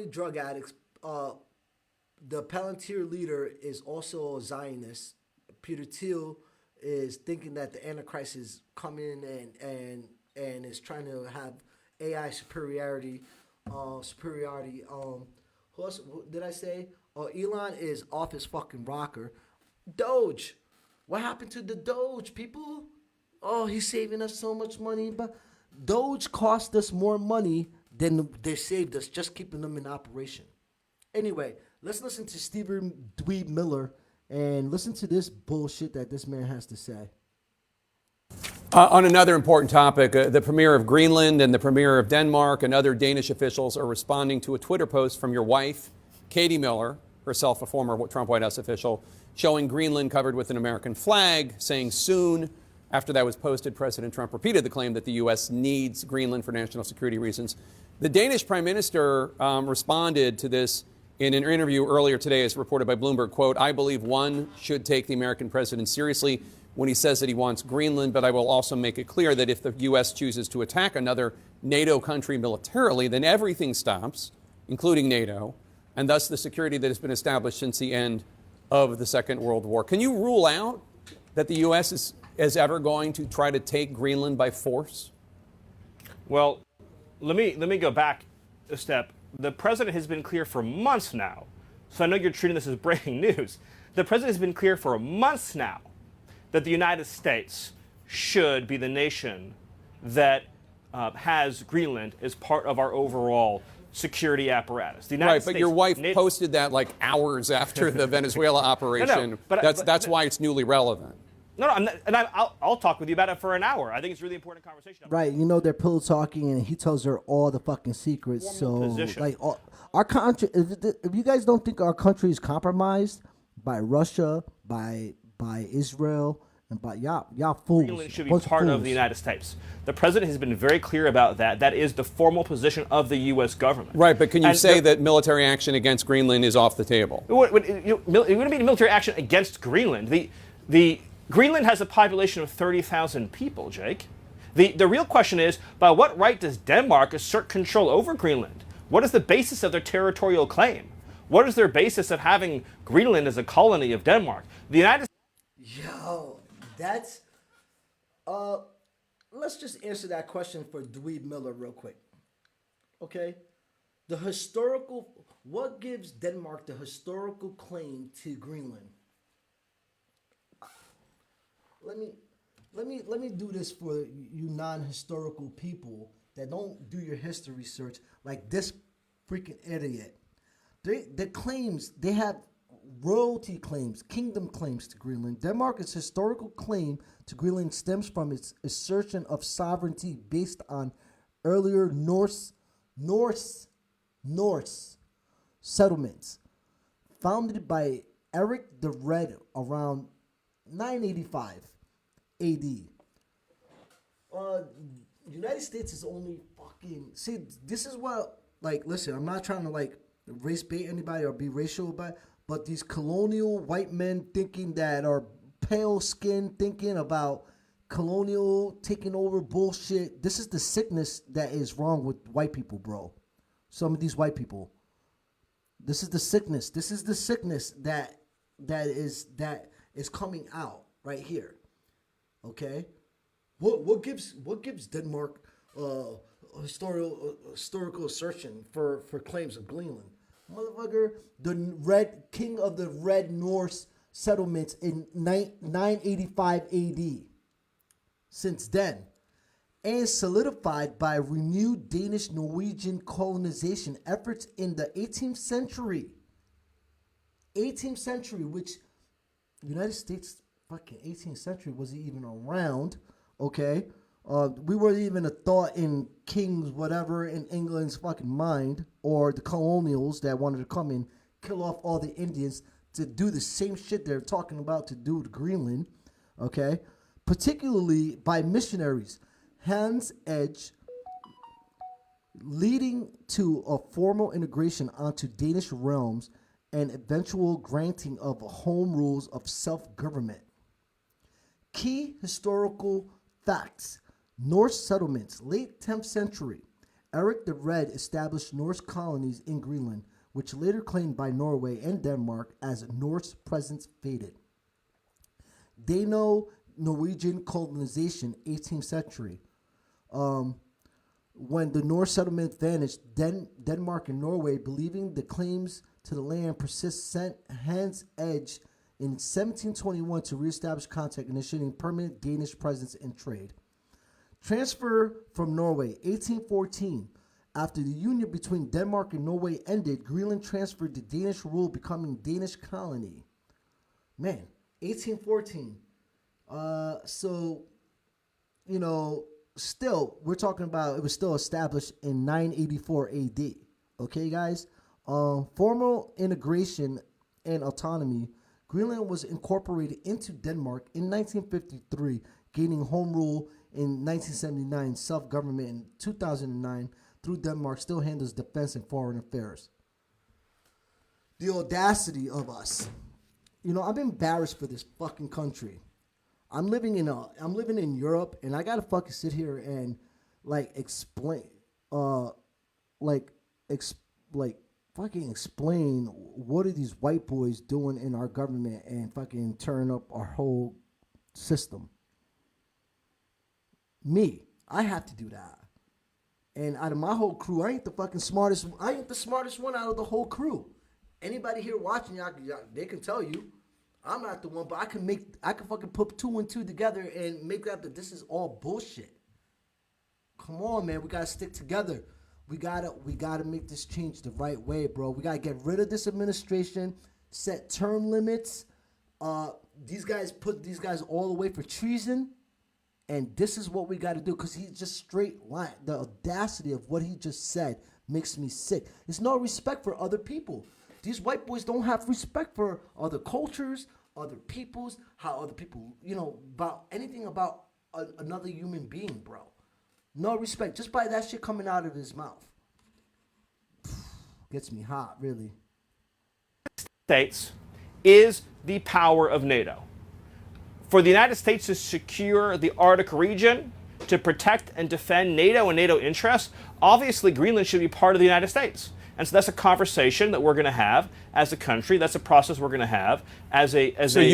drug addicts. The Palantir leader is also a Zionist. Peter Thiel is thinking that the Antichrist is coming and is trying to have AI superiority. Who else did I say? Elon is off his fucking rocker. Doge. What happened to the Doge, people? Oh, he's saving us so much money. But Doge cost us more money than they saved us just keeping them in operation. Anyway, let's listen to Stephen Dweeb Miller and listen to this bullshit that this man has to say. On another important topic, the premier of Greenland and the premier of Denmark and other Danish officials are responding to a Twitter post from your wife, Katie Miller, herself a former Trump White House official, showing Greenland covered with an American flag, saying soon. After that was posted, President Trump repeated the claim that the U.S. needs Greenland for national security reasons. The Danish prime minister responded to this in an interview earlier today, as reported by Bloomberg, quote, "I believe one should take the American president seriously when he says that he wants Greenland, but I will also make it clear that if the U.S. chooses to attack another NATO country militarily, then everything stops, including NATO, and thus the security that has been established since the end of the Second World War." Can you rule out that the U.S. is ever going to try to take Greenland by force? Well, let me go back a step. The president has been clear for months now, so I know you're treating this as breaking news. The president has been clear for months now that the United States should be the nation that has Greenland as part of our overall security apparatus. The United right, States, but your wife posted that like hours after the Venezuela operation. No, but that's why it's newly relevant. No, I'm not, and I'll talk with you about it for an hour. I think it's a really important conversation. Right, they're pillow talking, and he tells her all the fucking secrets. Position. Like, our country. If you guys don't think our country is compromised by Russia, by Israel, and by y'all fools, Greenland should be part of the United States. The president has been very clear about that. That is the formal position of the U.S. government. Right, but can you say that military action against Greenland is off the table? It wouldn't be military action against Greenland. The Greenland has a population of 30,000 people, Jake. The real question is, by what right does Denmark assert control over Greenland? What is the basis of their territorial claim? What is their basis of having Greenland as a colony of Denmark? The United Yo, that's... let's just answer that question for Dweeb Miller real quick. Okay? What gives Denmark the historical claim to Greenland? let me do this for you non-historical people that don't do your history research like this freaking idiot. They have royalty claims, kingdom claims to Greenland. Denmark's historical claim to Greenland stems from its assertion of sovereignty based on earlier Norse settlements founded by Eric the Red around 985 AD. United States is only fucking... See, this is what... Like, listen, I'm not trying to, like, race bait anybody or be racial about it, but these colonial white men thinking that are pale skin, thinking about colonial taking over bullshit. This is the sickness that is wrong with white people, bro. Some of these white people. This is the sickness. This is the sickness that is coming out right here. Okay? What gives Denmark historical assertion for claims of Greenland? Motherfucker, the king of the Red Norse settlements in 985 AD. Since then, and solidified by renewed Danish-Norwegian colonization efforts in the 18th century. 18th century, which United States fucking 18th century wasn't even around, okay? We weren't even a thought in kings, whatever, in England's fucking mind, or the colonials that wanted to come and kill off all the Indians to do the same shit they're talking about to do to Greenland, okay? Particularly by missionaries. Hans Edge, leading to a formal integration onto Danish realms and eventual granting of home rules of self-government. Key historical facts. Norse settlements, late 10th century. Eric the Red established Norse colonies in Greenland, which later claimed by Norway and Denmark as Norse presence faded. Dano-Norwegian colonization, 18th century. When the Norse settlement vanished, Denmark and Norway, believing the claims to the land persist, sent Hans Edge in 1721 to reestablish contact, initiating permanent Danish presence and trade. Transfer from Norway, 1814. After the union between Denmark and Norway ended, Greenland transferred to Danish rule, becoming Danish colony. Man, 1814. So, you know, still, we're talking about it was still established in 984 AD. Okay, guys? Formal integration and autonomy. Greenland was incorporated into Denmark in 1953, gaining home rule in 1979, self-government in 2009 through Denmark, still handles defense and foreign affairs. The audacity of us. You know, I'm embarrassed for this fucking country. I'm living in Europe, and I gotta fucking sit here and explain what are these white boys doing in our government and fucking turn up our whole system. Me, I have to do that. And out of my whole crew, I ain't the smartest one out of the whole crew. Anybody here watching, they can tell you, I'm not the one, but I can fucking put 2 and 2 together and make that this is all bullshit. Come on, man, we gotta stick together. We gotta make this change the right way, bro. We gotta get rid of this administration, set term limits. These guys put these guys all away for treason. And this is what we got to do, because he's just straight line. The audacity of what he just said makes me sick. There's no respect for other people. These white boys don't have respect for other cultures, other peoples, how other people, about anything about another human being, bro. No respect. Just by that shit coming out of his mouth. Gets me hot, really. States is the power of NATO. For the United States to secure the Arctic region, to protect and defend NATO and NATO interests, obviously Greenland should be part of the United States. And so that's a conversation that we're going to have as a country. That's a process we're going to have as a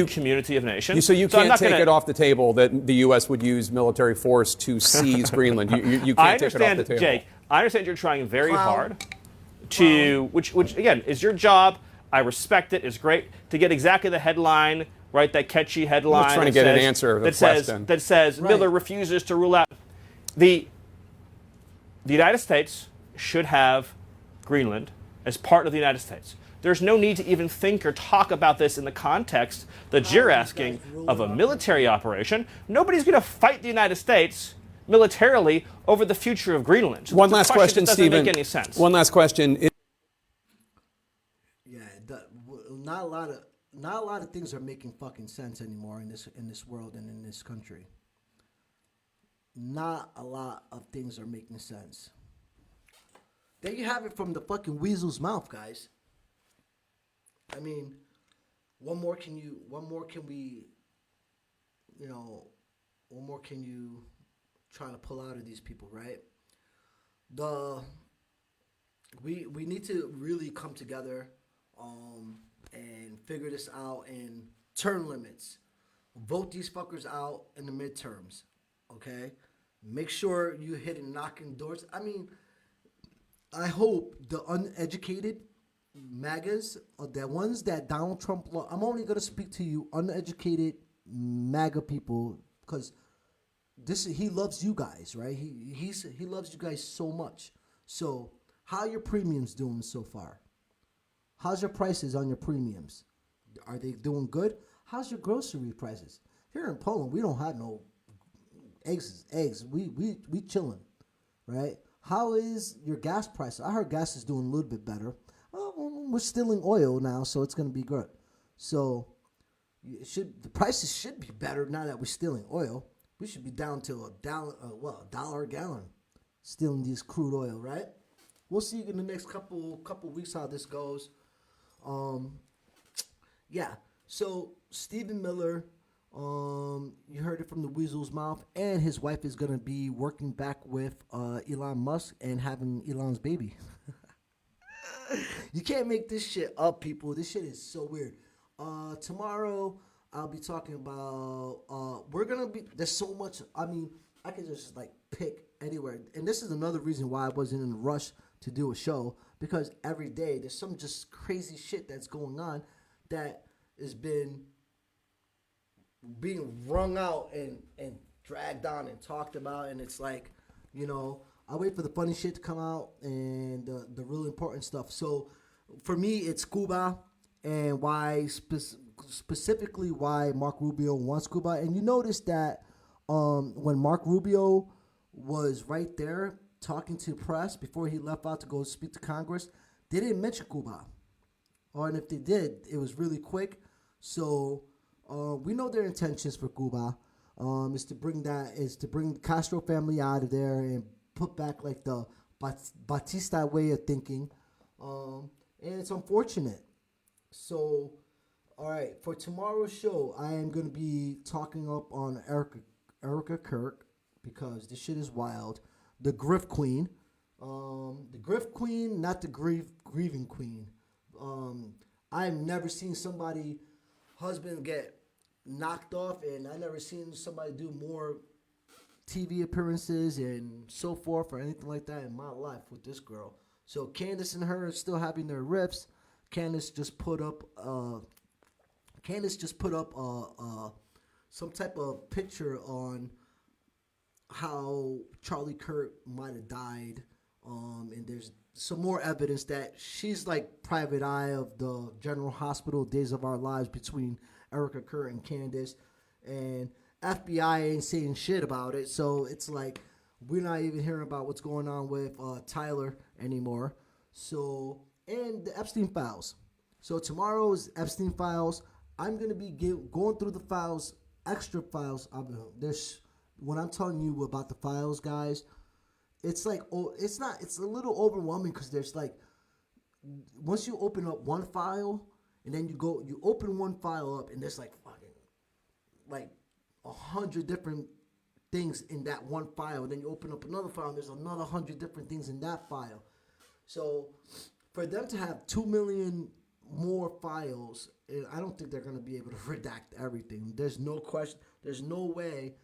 community of nations. So you can't take it off the table that the U.S. would use military force to seize Greenland. You can't take it off the table. Jake, I understand you're trying very hard to, which again is your job. I respect it. It's great to get exactly the headline right? That catchy headline. I'm trying to get an answer to the question. That says Miller refuses to rule out. The United States should have Greenland as part of the United States. There's no need to even think or talk about this in the context that you're asking of a military operation. Nobody's going to fight the United States militarily over the future of Greenland. So one last question, Stephen. Doesn't make any sense. One last question. Yeah, not a lot of things are making fucking sense anymore in this world and in this country. Not a lot of things are making sense. There you have it from the fucking weasel's mouth, guys. I mean, what more can you try to pull out of these people, right? We need to really come together and figure this out, and term limits. Vote these fuckers out in the midterms, okay? Make sure you hit and knocking doors. I mean, I hope the uneducated MAGAs, the ones that Donald Trump, I'm only going to speak to you uneducated MAGA people, because he loves you guys, right? He loves you guys so much. So how are your premiums doing so far? How's your prices on your premiums? Are they doing good? How's your grocery prices? Here in Poland, we don't have no eggs. We chilling, right? How is your gas price? I heard gas is doing a little bit better. We're stealing oil now, so it's going to be good. So the prices should be better now that we're stealing oil. We should be down to a dollar a gallon stealing this crude oil, right? We'll see in the next couple weeks how this goes. Yeah. So Stephen Miller, you heard it from the weasel's mouth, and his wife is going to be working back with Elon Musk and having Elon's baby. You can't make this shit up, people. This shit is so weird. Tomorrow I'll be talking about there's so much. I mean, I could just like pick anywhere. And this is another reason why I wasn't in a rush to do a show, because every day there's some just crazy shit that's going on that has been being wrung out and dragged on and talked about. And it's like, I wait for the funny shit to come out and the really important stuff. So for me, it's Cuba, and why specifically why Mark Rubio wants Cuba. And you notice that when Mark Rubio was right there talking to the press before he left out to go speak to Congress, they didn't mention Cuba. And if they did, it was really quick. So we know their intentions for Cuba is to bring the Castro family out of there and put back like the Batista way of thinking. And it's unfortunate. So, all right, for tomorrow's show, I am going to be talking up on Erica Kirk, because this shit is wild. The Griff Queen. The Griff Queen, not the grieving queen. I've never seen somebody husband get knocked off, and I've never seen somebody do more TV appearances and so forth or anything like that in my life with this girl. So Candace and her are still having their riffs. Candace just put up some type of picture on how Charlie Kirk might have died, and there's some more evidence that she's like private eye of the General Hospital Days of Our Lives between Erica Kirk and Candace, and FBI ain't saying shit about it. So it's like we're not even hearing about what's going on with Tyler anymore. So, and the Epstein files. So tomorrow's Epstein files. I'm gonna be going through the files, extra files. When I'm telling you about the files, guys, it's like, it's a little overwhelming, because there's like, once you open up one file and then you open one file up and there's like fucking like 100 different things in that one file. And then you open up another file and there's another 100 different things in that file. So for them to have 2 million more files, I don't think they're going to be able to redact everything. There's no question. There's no way.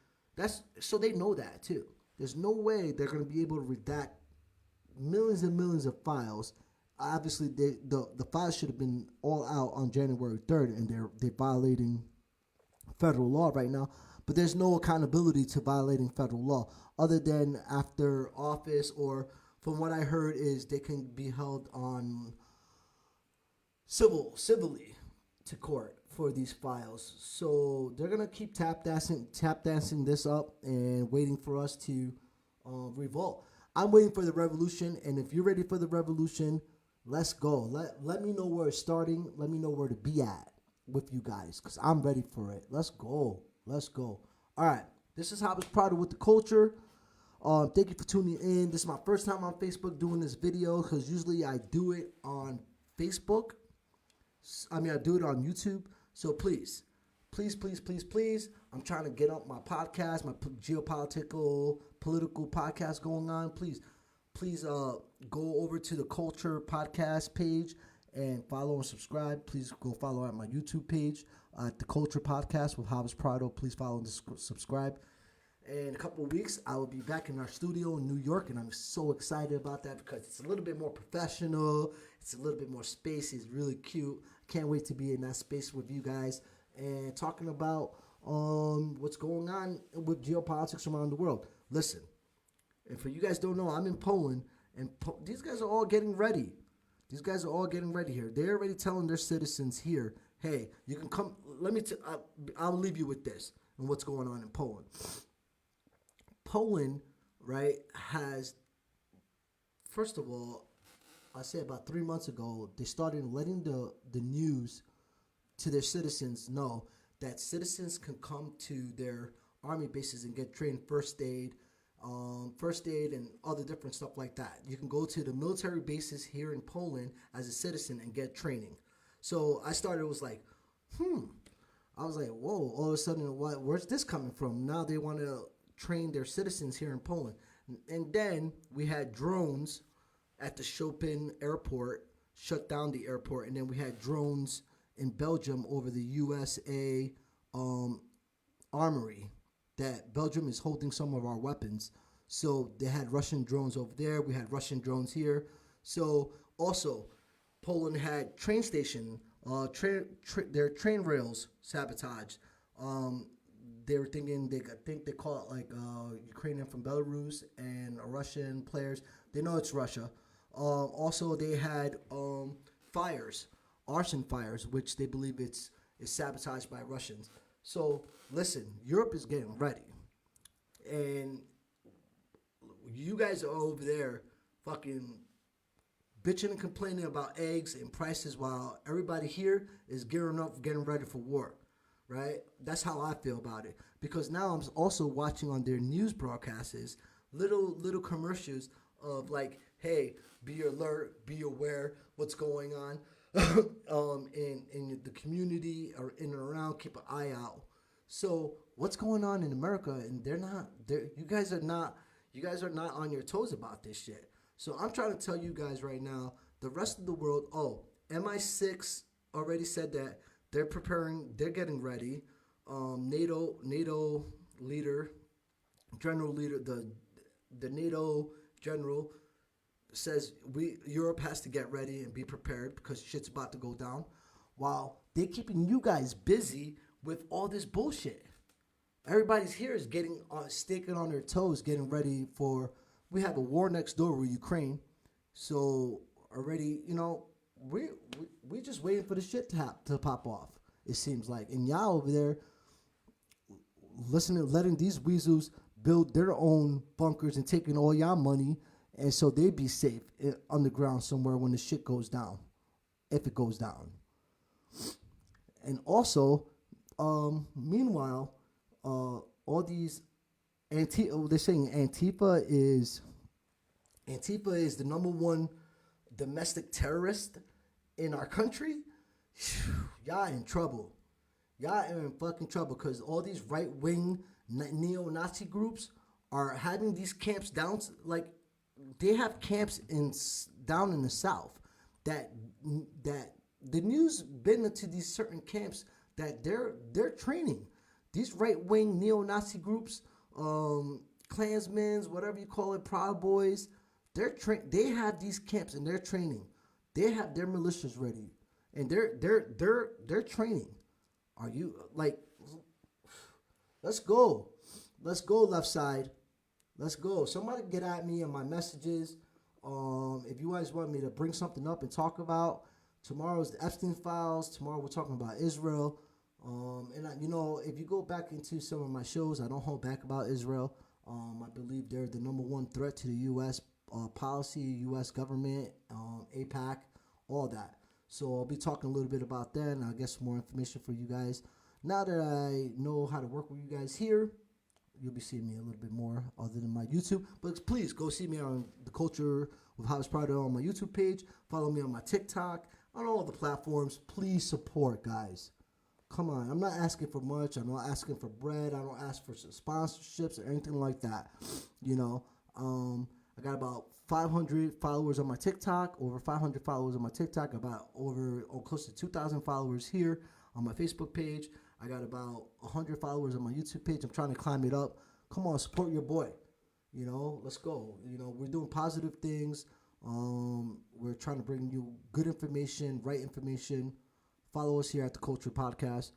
So they know that too. There's no way they're going to be able to redact millions and millions of files. Obviously, the files should have been all out on January 3rd, and they're violating federal law right now, but there's no accountability to violating federal law other than after office, or from what I heard is they can be held on civilly to court for these files. So they're gonna keep tap dancing this up and waiting for us to revolt. I'm waiting for the revolution, and if you're ready for the revolution, let's go. Let me know where it's starting. Let me know where to be at with you guys, because I'm ready for it. Let's go. All right. This is Jabes Prado with the Culture. Thank you for tuning in. This is my first time on Facebook doing this video, because usually I do it on Facebook. I do it on YouTube. So please, I'm trying to get up my podcast, my geopolitical, political podcast going on. Please go over to the Kulture Podcast page and follow and subscribe. Please go follow at my YouTube page at the Kulture Podcast with Jabes Prado. Please follow and subscribe. In a couple of weeks, I will be back in our studio in New York, and I'm so excited about that because it's a little bit more professional. It's a little bit more spacey. It's really cute. Can't wait to be in that space with you guys and talking about what's going on with geopolitics around the world. Listen, and for you guys don't know, I'm in Poland, and these guys are all getting ready. These guys are all getting ready here. They're already telling their citizens here, hey, you can come. I'll leave you with this and what's going on in Poland. Poland, right, has, first of all, I say about 3 months ago, they started letting the news to their citizens know that citizens can come to their army bases and get trained first aid and other different stuff like that. You can go to the military bases here in Poland as a citizen and get training. So I was like, I was like, whoa, all of a sudden, where's this coming from? Now they want to train their citizens here in Poland. And then we had drones at the Chopin airport, shut down the airport, and then we had drones in Belgium over the USA armory, that Belgium is holding some of our weapons. So they had Russian drones over there. We had Russian drones here. So also, Poland had train station, their train rails sabotaged. They were thinking, I think they call it like Ukrainian from Belarus and Russian players. They know it's Russia. Also, they had arson fires, which they believe is sabotaged by Russians. So, listen, Europe is getting ready. And you guys are over there fucking bitching and complaining about eggs and prices while everybody here is gearing up, getting ready for war. Right? That's how I feel about it. Because now I'm also watching on their news broadcasts little commercials of like, hey, be alert, be aware what's going on in the community or in and around, keep an eye out. So what's going on in America? And you guys are not on your toes about this shit. So I'm trying to tell you guys right now, the rest of the world, MI6 already said that they're preparing, they're getting ready. NATO leader, general leader, the NATO general says Europe has to get ready and be prepared because shit's about to go down, while they're keeping you guys busy with all this bullshit. Everybody's here is getting staking on their toes, getting ready for. We have a war next door with Ukraine, so already, we just waiting for the shit to pop off. It seems like, and y'all over there letting these weasels build their own bunkers and taking all y'all money, and so they be safe underground somewhere when the shit goes down, if it goes down. And also, meanwhile, all these they're saying Antifa is the number one domestic terrorist in our country. Y'all in trouble. Y'all are in fucking trouble because all these right-wing neo-Nazi groups are having these camps down, like they have camps down in the South that the news been into these certain camps that they're training these right-wing neo-Nazi groups, Klansmen, whatever you call it, Proud Boys. They have these camps and they're training. They have their militias ready and they're training. Are you like? Let's go. Let's go, left side. Let's go. Somebody get at me on my messages. If you guys want me to bring something up and talk about, tomorrow's the Epstein files. Tomorrow we're talking about Israel. If you go back into some of my shows, I don't hold back about Israel. I believe they're the number one threat to the U.S. Policy, U.S. government, APAC, all that. So I'll be talking a little bit about that, and I'll get some more information for you guys. Now that I know how to work with you guys here, you'll be seeing me a little bit more other than my YouTube. But please go see me on the Culture with Jabes Prado on my YouTube page. Follow me on my TikTok, on all the platforms. Please support, guys. Come on. I'm not asking for much. I'm not asking for bread. I don't ask for sponsorships or anything like that. I got about 500 followers on my TikTok, over 500 followers on my TikTok, about close to 2,000 followers here on my Facebook page. I got about 100 followers on my YouTube page. I'm trying to climb it up. Come on, support your boy. Let's go. We're doing positive things. We're trying to bring you good information, right information. Follow us here at the Culture Podcast.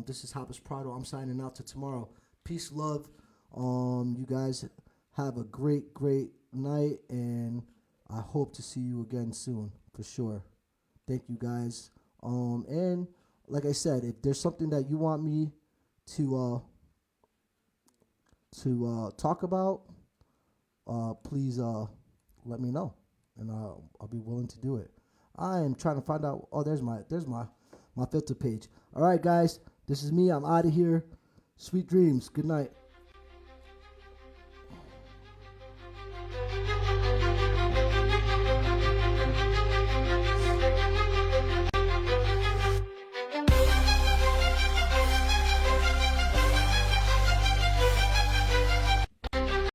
This is Jabes Prado. I'm signing out to tomorrow. Peace, love. You guys have a great, great night, and I hope to see you again soon, for sure. Thank you, guys. And like I said, if there's something that you want me to talk about, please let me know, and I'll be willing to do it. I am trying to find out. Oh, there's my filter page. All right, guys, this is me. I'm out of here. Sweet dreams. Good night.